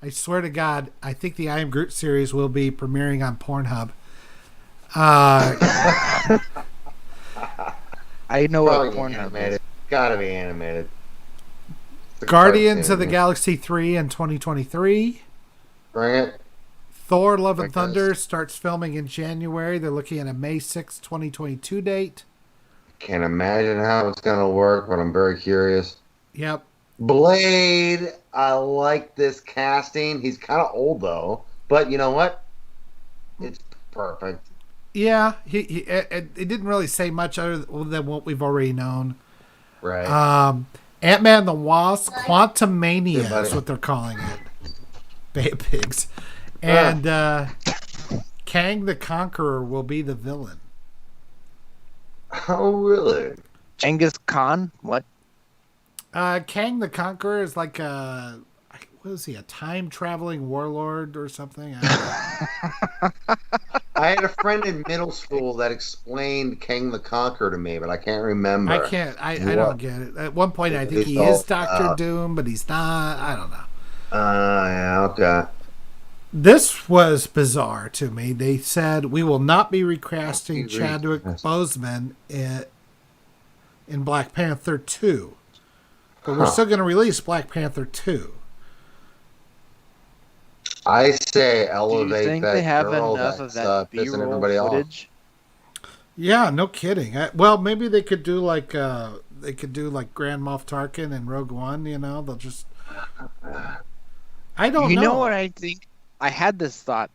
I swear to God, I think the I Am Groot series will be premiering on Pornhub. I know what Probably Pornhub animated. is. Gotta be animated. It's a Guardians cartoon. of the Galaxy 3 in 2023. Bring it. Thor Love and That goes. Thunder starts filming in January. They're looking at a May 6, 2022 date. Can't imagine how it's gonna work, but I'm very curious. Yep. Blade, I like this casting. He's kind of old though, but you know what? It's perfect. Yeah, it didn't really say much other than what we've already known. Right. Ant-Man and the Wasp, Quantum Mania Hey, buddy. is what they're calling it. Bay Pigs. And Kang the Conqueror will be the villain. Oh, really? Genghis Khan? What? Kang the Conqueror is like a... What is he, a time-traveling warlord or something? I don't know. I had a friend in middle school that explained King the Conqueror to me, but I can't remember. I don't get it. At one point, I think he It's is all Doctor about- Doom, but he's not. I don't know. Yeah, okay. This was bizarre to me. They said we will not be recasting Agreed. Chadwick Boseman in Black Panther 2, but we're Huh. still going to release Black Panther 2. I say Do you elevate think they that have girl enough of that's that pissing B-roll everybody off. footage? Yeah, no kidding. Well, maybe they could do like Grand Moff Tarkin and Rogue One. You know, they'll just. I don't You know know. what I think? I had this thought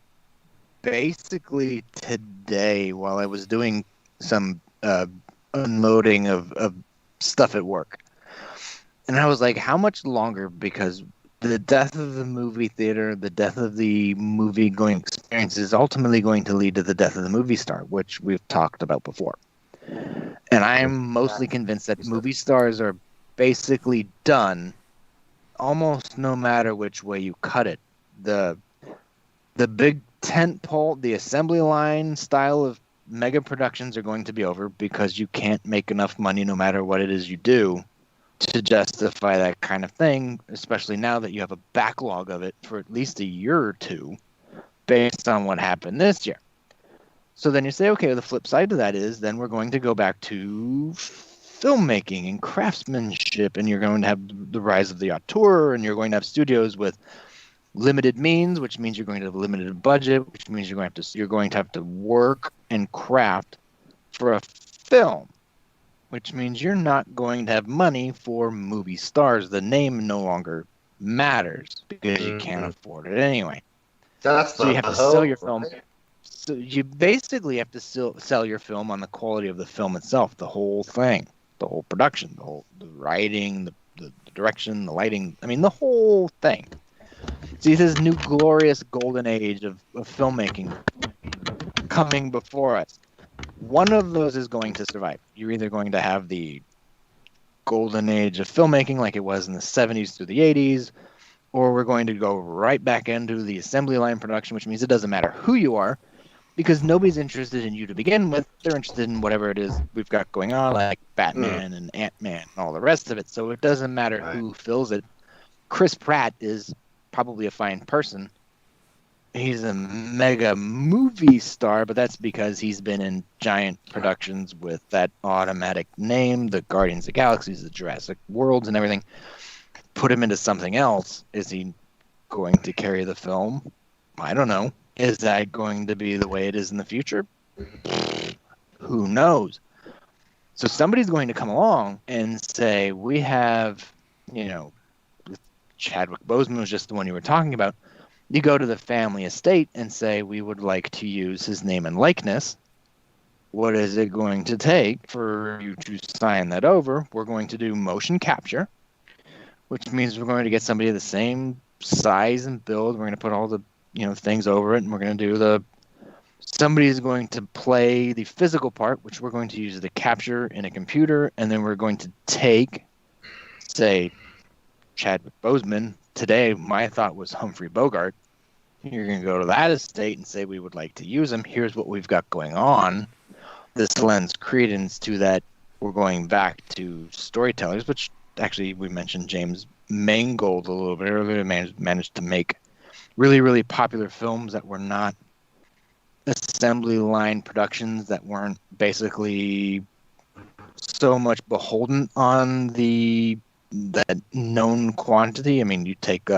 basically today while I was doing some unloading of stuff at work. And I was like, how much longer? Because the death of the movie theater, the death of the movie going experience is ultimately going to lead to the death of the movie star, which we've talked about before. And I'm mostly convinced that movie stars are basically done almost no matter which way you cut it. The big tent pole, the assembly line style of mega productions are going to be over because you can't make enough money no matter what it is you do to justify that kind of thing, especially now that you have a backlog of it for at least a year or two based on what happened this year. So then you say, okay, well, the flip side to that is then we're going to go back to filmmaking and craftsmanship, and you're going to have the rise of the auteur, and you're going to have studios with limited means, which means you're going to have a limited budget, which means you're going to have to work and craft for a film, which means you're not going to have money for movie stars. The name no longer matters because you can't afford it anyway. That's So the you have to hope, sell your film. right? So you basically have to still sell your film on the quality of the film itself, the whole thing, the whole production, the writing, the direction, the lighting. I mean, the whole thing. See this new glorious golden age of filmmaking coming before us. One of those is going to survive. You're either going to have the golden age of filmmaking like it was in the 70s through the 80s, or we're going to go right back into the assembly line production, which means it doesn't matter who you are, because nobody's interested in you to begin with. They're interested in whatever it is we've got going on, like Batman and Ant-Man and all the rest of it. So it doesn't matter who fills it. Chris Pratt is probably a fine person. He's a mega movie star, but that's because he's been in giant productions with that automatic name, the Guardians of the Galaxies, the Jurassic Worlds and everything. Put him into something else. Is he going to carry the film? I don't know. Is that going to be the way it is in the future? Who knows? So somebody's going to come along and say, we have, Chadwick Boseman was just the one you were talking about. You go to the family estate and say, we would like to use his name and likeness. What is it going to take for you to sign that over? We're going to do motion capture, which means we're going to get somebody of the same size and build. We're going to put all the things over it, and we're going to do somebody is going to play the physical part, which we're going to use the capture in a computer, and then we're going to take, say, Chadwick Boseman. Today, my thought was Humphrey Bogart. You're going to go to that estate and say, we would like to use him. Here's what we've got going on. This lends credence to that. We're going back to storytellers, which actually we mentioned James Mangold a little bit earlier, managed to make really, really popular films that were not assembly line productions, that weren't basically so much beholden on that known quantity. I mean, you take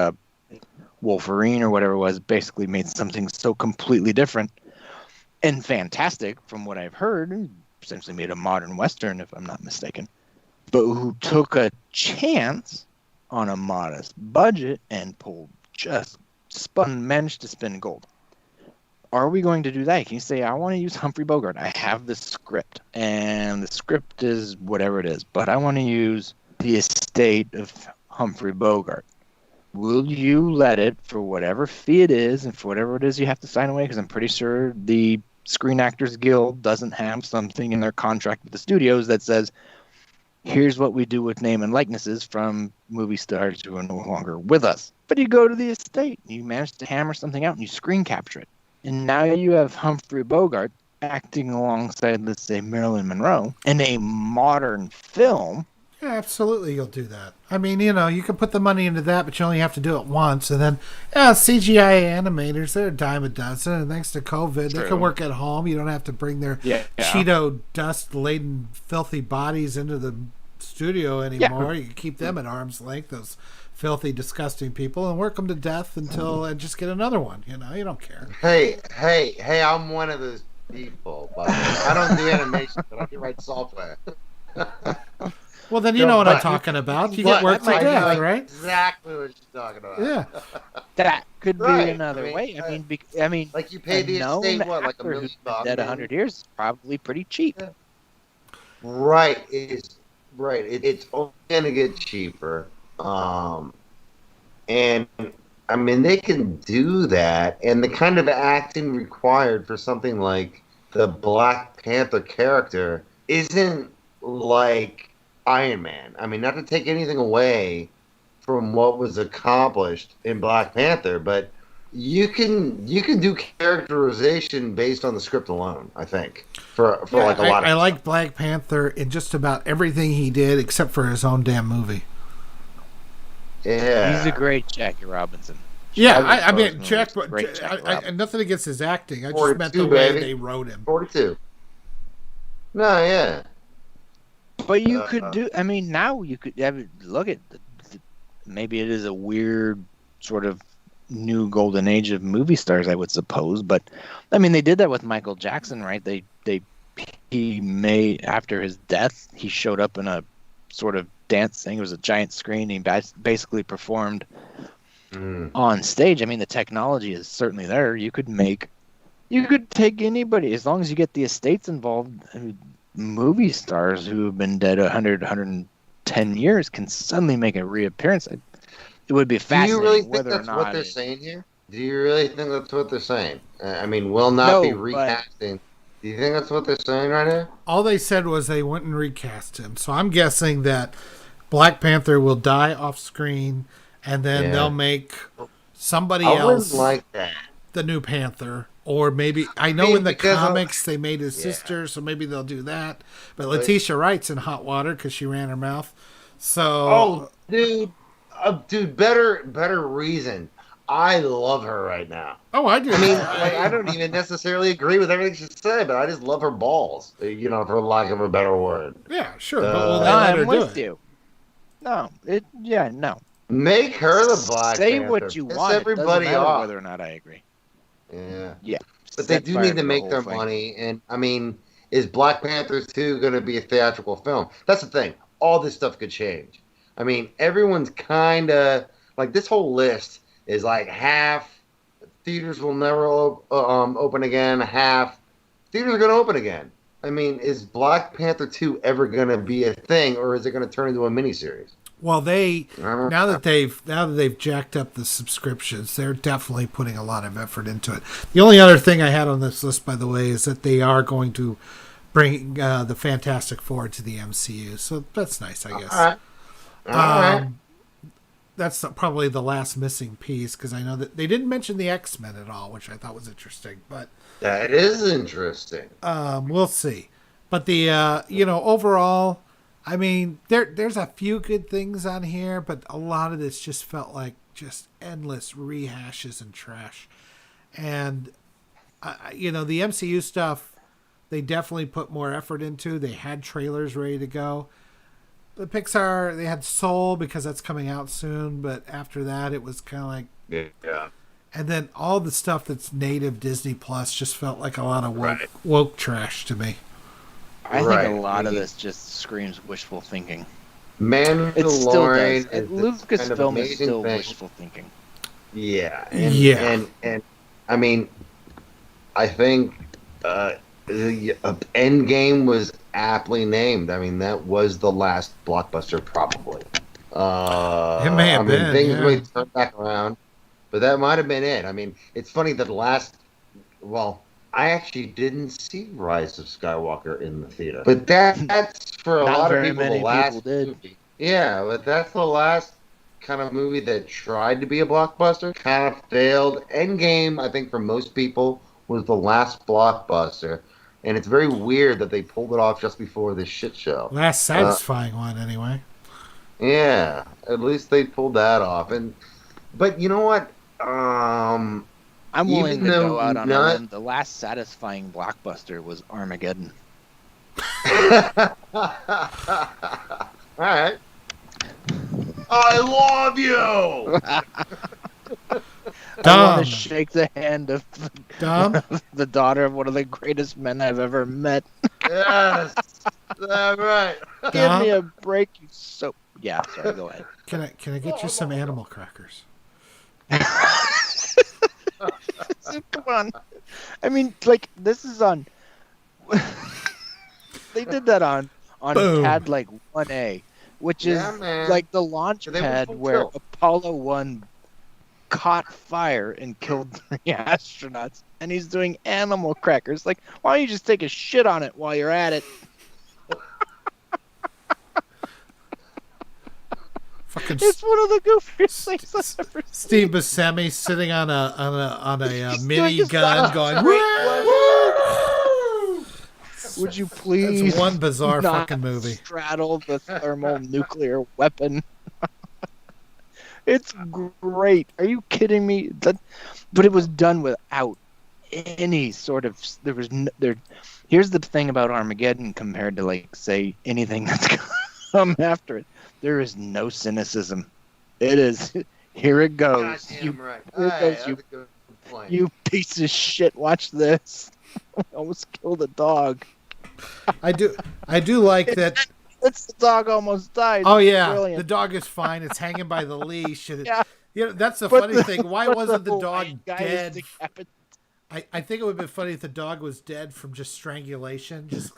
Wolverine or whatever it was, basically made something so completely different and fantastic from what I've heard. Essentially made a modern Western, if I'm not mistaken, but who took a chance on a modest budget and managed to spin gold. Are we going to do that? Can you say, I want to use Humphrey Bogart. I have the script, and the script is whatever it is, but I want to use the estate of Humphrey Bogart. Will you let it, for whatever fee it is, and for whatever it is you have to sign away? Because I'm pretty sure the Screen Actors Guild doesn't have something in their contract with the studios that says, here's what we do with name and likenesses from movie stars who are no longer with us. But you go to the estate, and you manage to hammer something out, and you screen capture it. And now you have Humphrey Bogart acting alongside, let's say, Marilyn Monroe in a modern film. Yeah, absolutely, you'll do that. I mean, you can put the money into that, but you only have to do it once. And then, CGI animators, they're a dime a dozen. And thanks to COVID, they can work at home. You don't have to bring their Cheeto dust-laden, filthy bodies into the studio anymore. You can keep them at arm's length, those filthy, disgusting people, and work them to death and just get another one. You don't care. Hey, I'm one of those people. By the way. I don't do animation, but I can write software. Well, then you know what I'm talking about. You get work to death, right? Exactly what you're talking about. Yeah. That could be another way. I mean, like you pay the estate, like $1 million? Dead 100 years is probably pretty cheap. Yeah. Right. It's only going to get cheaper. And I mean, they can do that, and the kind of acting required for something like the Black Panther character isn't like Iron Man. I mean, not to take anything away from what was accomplished in Black Panther, but you can do characterization based on the script alone, I think, for like a lot of I like Black Panther in just about everything he did except for his own damn movie. Yeah. He's a great Jackie Robinson. Yeah, I mean, Jack, nothing against his acting. I just meant the way they wrote him. 42. No, yeah. But you could do, I mean, now you could look at, maybe it is a weird sort of new golden age of movie stars, I would suppose. But, I mean, they did that with Michael Jackson, right? He made, after his death, he showed up in a sort of dance thing. It was a giant screen. He basically performed on stage. I mean, the technology is certainly there. You could take anybody, as long as you get the estates involved. Movie stars who have been dead 100, 110 years can suddenly make a reappearance. It would be fascinating. Do you really think whether that's or not what they're saying here? Do you really think that's what they're saying? I mean, will not be recasting. Do you think that's what they're saying right now? All they said was they wouldn't recast him. So I'm guessing that Black Panther will die off screen, and then they'll make somebody else like that the new Panther. Or maybe, I know in the comics they made his sister, so maybe they'll do that. But Letitia Wright's in hot water because she ran her mouth. So, dude, better reason. I love her right now. Oh, I do. I mean, I don't even necessarily agree with everything she said, but I just love her balls. For lack of a better word. Yeah, sure. But I'm with you. No, no. Make her the Black Say Panther. what you want. Everybody it doesn't matter off. whether or not I agree. Yeah. But they do need to make their money. And, I mean, is Black Panther 2 going to be a theatrical film? That's the thing. All this stuff could change. I mean, everyone's kind of, like, this whole list is like half theaters will never open again, half theaters are going to open again. I mean, is Black Panther 2 ever going to be a thing, or is it going to turn into a miniseries? Well, now that they've jacked up the subscriptions, they're definitely putting a lot of effort into it. The only other thing I had on this list, by the way, is that they are going to bring the Fantastic Four to the MCU. So that's nice, I guess. All right. That's probably the last missing piece, because I know that they didn't mention the X-Men at all, which I thought was interesting. But that is interesting. We'll see. But the overall, I mean, there's a few good things on here, but a lot of this just felt like just endless rehashes and trash. And the MCU stuff, they definitely put more effort into. They had trailers ready to go. The Pixar, they had Soul because that's coming out soon, but after that it was kind of like... Yeah. And then all the stuff that's native Disney Plus just felt like a lot of woke trash to me. I think a lot of this just screams wishful thinking. Mandalorian it still does. Lucasfilm Lucasfilm is still wishful thinking. Yeah. And I mean, I think Endgame was aptly named. I mean, that was the last blockbuster, probably. It may have been. Things may turn back around, but that might have been it. I mean, it's funny that I actually didn't see Rise of Skywalker in the theater, but that's for a lot of people the last movie. Yeah, but that's the last kind of movie that tried to be a blockbuster, kind of failed. Endgame, I think, for most people, was the last blockbuster. And it's very weird that they pulled it off just before this shit show. Last satisfying one, anyway. Yeah, at least they pulled that off. But you know what? I'm willing Even to though go out on a none. limb. The last satisfying blockbuster was Armageddon. All right. I love you. I want Dom. to shake the hand of Dom. the daughter of one of the greatest men I've ever met. Yes, that's right. Give me Dom. a break, you so. Yeah, sorry. Go ahead. Can I get you some animal crackers? Come on. I mean, like this is on. They did that on Boom. pad like 1A, which Yeah, is man. like the launch They were pad full where tilt. Apollo 1 caught fire and killed 3 astronauts, and he's doing animal crackers. Like, why don't you just take a shit on it while you're at it? Fucking It's one of the goofiest things I've ever seen. Steve Buscemi sitting on a He's mini doing his gun Dr. going. Strange "Woo!" Would you please That's one bizarre not fucking movie. straddle the thermonuclear weapon? It's great. Are you kidding me? But it was done without any sort of. There was there. Here's the thing about Armageddon compared to, like, say, anything that's come after it. There is no cynicism. It is. Here it goes. Goddamn right. Here it Hey, goes, that's a good point. you piece of shit. Watch this. I almost killed a dog. I do like that. It's the dog almost died. Oh yeah, Brilliant. the dog is fine. It's hanging by the leash. And Yeah. you know, that's the But funny the- thing. Why but wasn't the white dog guy is dead? decapitated. I think it would have been funny if the dog was dead from just strangulation. Just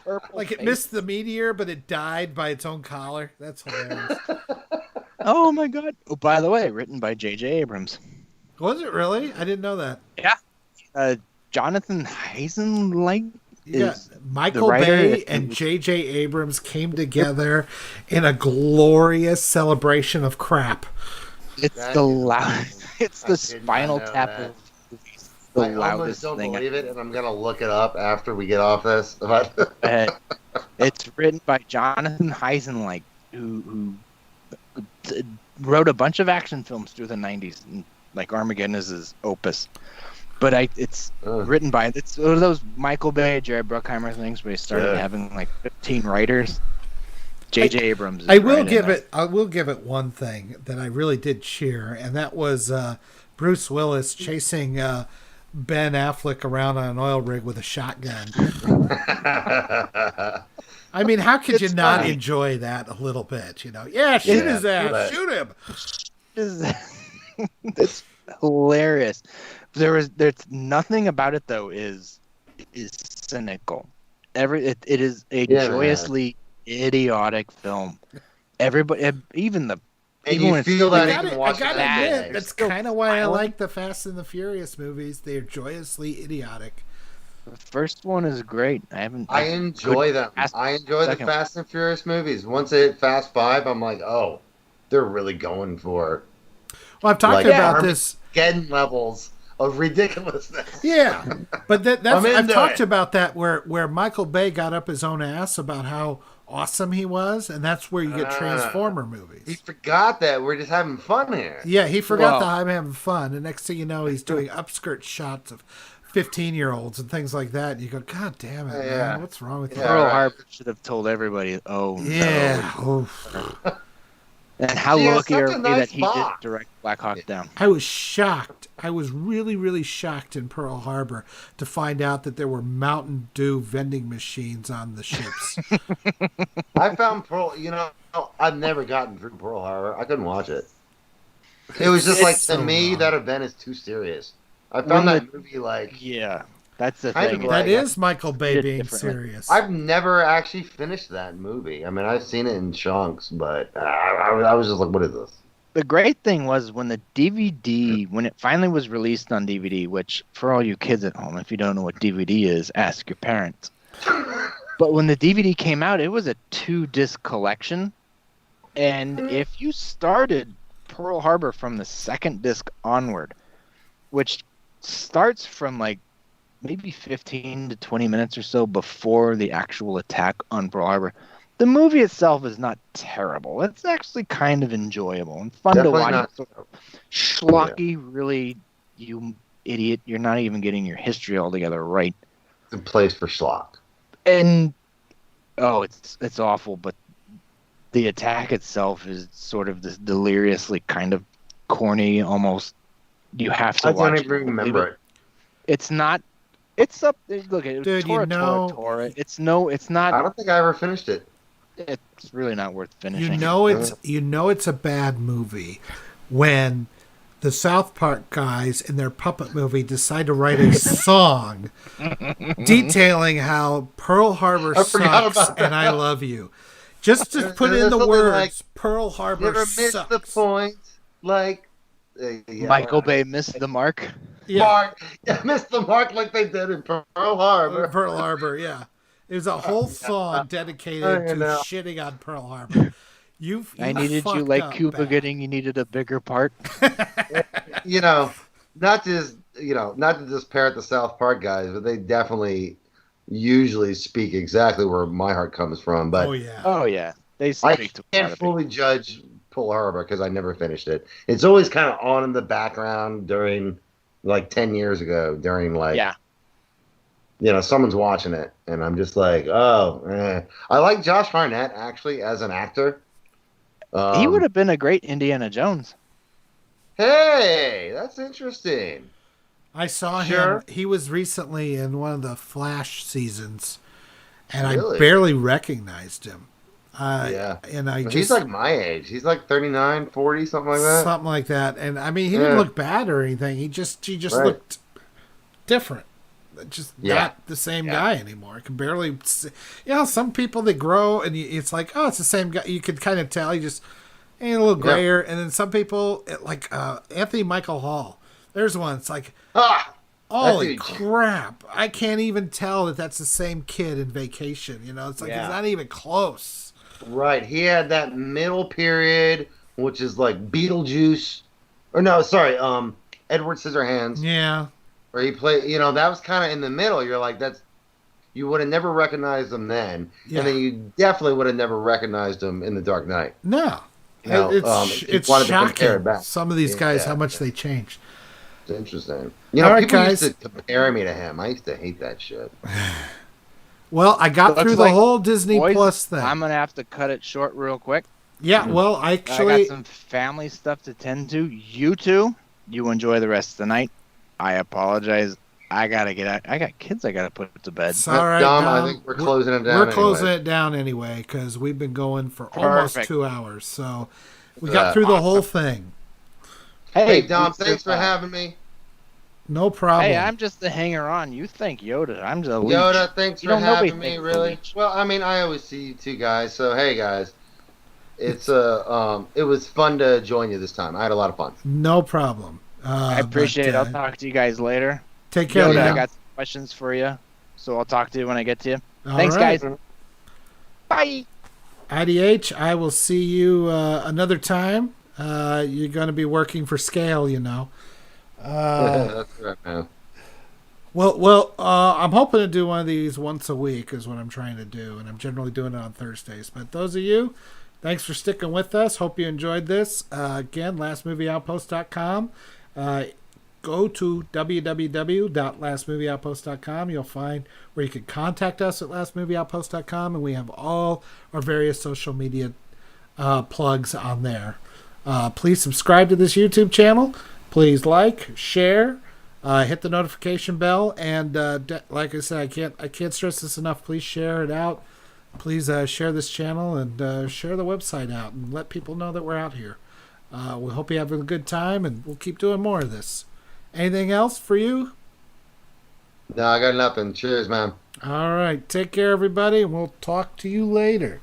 Purple like it face. missed the meteor, but it died by its own collar. That's hilarious. Oh my god. Oh, by the way, written by J.J. Abrams. Was it really? I didn't know that. Jonathan Heisenlight Yeah, is Michael the writer. Bay and J.J. Abrams came together in a glorious celebration of crap. It's That the is loud. amazing. It's I the did not spinal know tap that. of movies. The I almost loudest don't thing. believe it, and I'm gonna look it up after we get off this. It's written by Jonathan Heisenlight, who wrote a bunch of action films through the 90s. And, like, Armageddon is his opus. But it's written by, it's one of those Michael Bay, Jared Bruckheimer things where he started having like 15 writers. J.J. Abrams. I will give it one thing that I really did cheer, and that was Bruce Willis chasing Ben Affleck around on an oil rig with a shotgun. I mean, how could you not enjoy that a little bit? You know, shoot his ass, shoot him. It's hilarious. There's nothing about it though is cynical. It is a joyously idiotic film. Everybody, even And when you it's feel that I you can watch gotta that. admit, that's kind of why I like the Fast and the Furious movies. They're joyously idiotic. the first one is great. I enjoy them. I enjoy the Fast and Furious movies. Once they hit Fast 5, I'm like, oh, they're really going for it. Well, I've talked about this. Getting levels of ridiculousness. Yeah, but I've talked it. about that where Michael Bay got up his own ass about how awesome he was, and that's where you get Transformer movies. He forgot that we're just having fun here. Yeah, he forgot that I'm having fun, and next thing you know, he's doing upskirt shots of 15-year-olds and things like that. And you go, God damn it, man, what's wrong with you? Pearl Harbor should have told everybody. Oh yeah. no. And how lucky are we that he did direct Black Hawk Down? I was shocked. I was really, really shocked in Pearl Harbor to find out that there were Mountain Dew vending machines on the ships. I found I've never gotten through Pearl Harbor. I couldn't watch it. It was just like, to me, that event is too serious. I found that movie like... Yeah, that's the kind thing. of like- That is Michael Bay being differently. serious. I've never actually finished that movie. I mean, I've seen it in chunks, but I was just like, what is this? The great thing was when the DVD, when it finally was released on DVD, which for all you kids at home, if you don't know what DVD is, ask your parents. But when the DVD came out, it was a 2-disc collection. And if you started Pearl Harbor from the second disc onward, which starts from like maybe 15 to 20 minutes or so before the actual attack on Pearl Harbor, The movie itself is not terrible. It's actually kind of enjoyable and fun Definitely to watch. not. It's sort of schlocky, really, you idiot. You're not even getting your history altogether right. It's a place for schlock. And, oh, it's awful, but the attack itself is sort of this deliriously kind of corny, almost, you have to I watch don't it. even remember it. It's not, it's up, look at it. Dude, Tora, you know- Tora. It's not, I don't think I ever finished it. it's really not worth finishing. You know it's a bad movie when the South Park guys in their puppet movie decide to write a song detailing how Pearl Harbor I forgot sucks about that. and I love you. Just to put in the Something words, like, Pearl Harbor Never missed sucks. the point. Like, yeah, Michael Bay missed the mark. Yeah, Mark. Yeah, missed the mark like they did in Pearl Harbor. Pearl Harbor, yeah. It was a whole song dedicated to know. shitting on Pearl Harbor. You I needed you fucked like up Cuba bad. getting you needed a bigger part. You know, not to disparage the South Park guys, but they definitely usually speak exactly where my heart comes from. But Oh yeah. Oh yeah, they I speak to a lot can't of people. fully judge Pearl Harbor because I never finished it. It's always kind of on in the background during, like, 10 years ago, during, like, Yeah, someone's watching it, and I'm just like, oh, I like Josh Hartnett, actually, as an actor. he would have been a great Indiana Jones. Hey, that's interesting. I saw Sure. him. He was recently in one of the Flash seasons, and Really? I barely recognized him. Yeah. And I He's just like my age. He's like 39, 40, something like that. something like that. And I mean, he Yeah. didn't look bad or anything. He just Right. looked different. Just Yeah. not the same Yeah. guy anymore. I can barely see. Some people they grow and it's like, oh, it's the same guy. You could kind of tell he just ain't a little Yeah. grayer. And then some people like Anthony Michael Hall. There's one. It's like, Ah! holy dude- crap! I can't even tell that that's the same kid in Vacation. It's like Yeah. it's not even close. Right. He had that middle period, which is like Beetlejuice. Or no, sorry, Edward Scissorhands. Yeah. Where he played, that was kind of in the middle. You're like, you would have never recognized him then. Yeah. And then you definitely would have never recognized him in The Dark Knight. No. You know, it's if you wanted to compare shocking. it back. Some of these guys, Yeah. how much they changed. It's interesting. All right, people guys. used to compare me to him. I used to hate that shit. Well, I got Looks through the like- whole Disney Boys, Plus thing. I'm gonna have to cut it short real quick. Yeah, well, I actually, got some family stuff to tend to. You two, you enjoy the rest of the night. I apologize. I gotta get out. I got kids I gotta put to bed. it's all right. Dom, Dom. I think we're closing it down. We're closing anyway. it down anyway because we've been going for almost Perfect. 2 hours. So we got through the whole thing. Hey, Dom, please thanks for survive. having me. No problem. Hey, I'm just the hanger-on. You think Yoda? I'm just a leech. Yoda, thanks You for don't know having me, me, thanks, really. Leech. Well, I mean, I always see you two guys, so hey, guys. It was fun to join you this time. I had a lot of fun. No problem. I appreciate it. but, I'll talk to you guys later. Take care. Yoda, Yeah. I man. got some questions for you, so I'll talk to you when I get to you. All Thanks, right. guys. Bye. IDH, I will see you another time. You're going to be working for scale, That's right, man. Well, I'm hoping to do one of these once a week is what I'm trying to do, and I'm generally doing it on Thursdays. But those of you, thanks for sticking with us. Hope you enjoyed this. Again, lastmovieoutpost.com. Go to www.lastmovieoutpost.com. You'll find where you can contact us at lastmovieoutpost.com, and we have all our various social media plugs on there. Please subscribe to this YouTube channel. Please like, share, hit the notification bell, and like I said, I can't stress this enough. Please share it out. Please share this channel and share the website out and let people know that we're out here. We hope you have a good time, and we'll keep doing more of this. Anything else for you? No, I got nothing. Cheers, man. All right. Take care, everybody, and we'll talk to you later.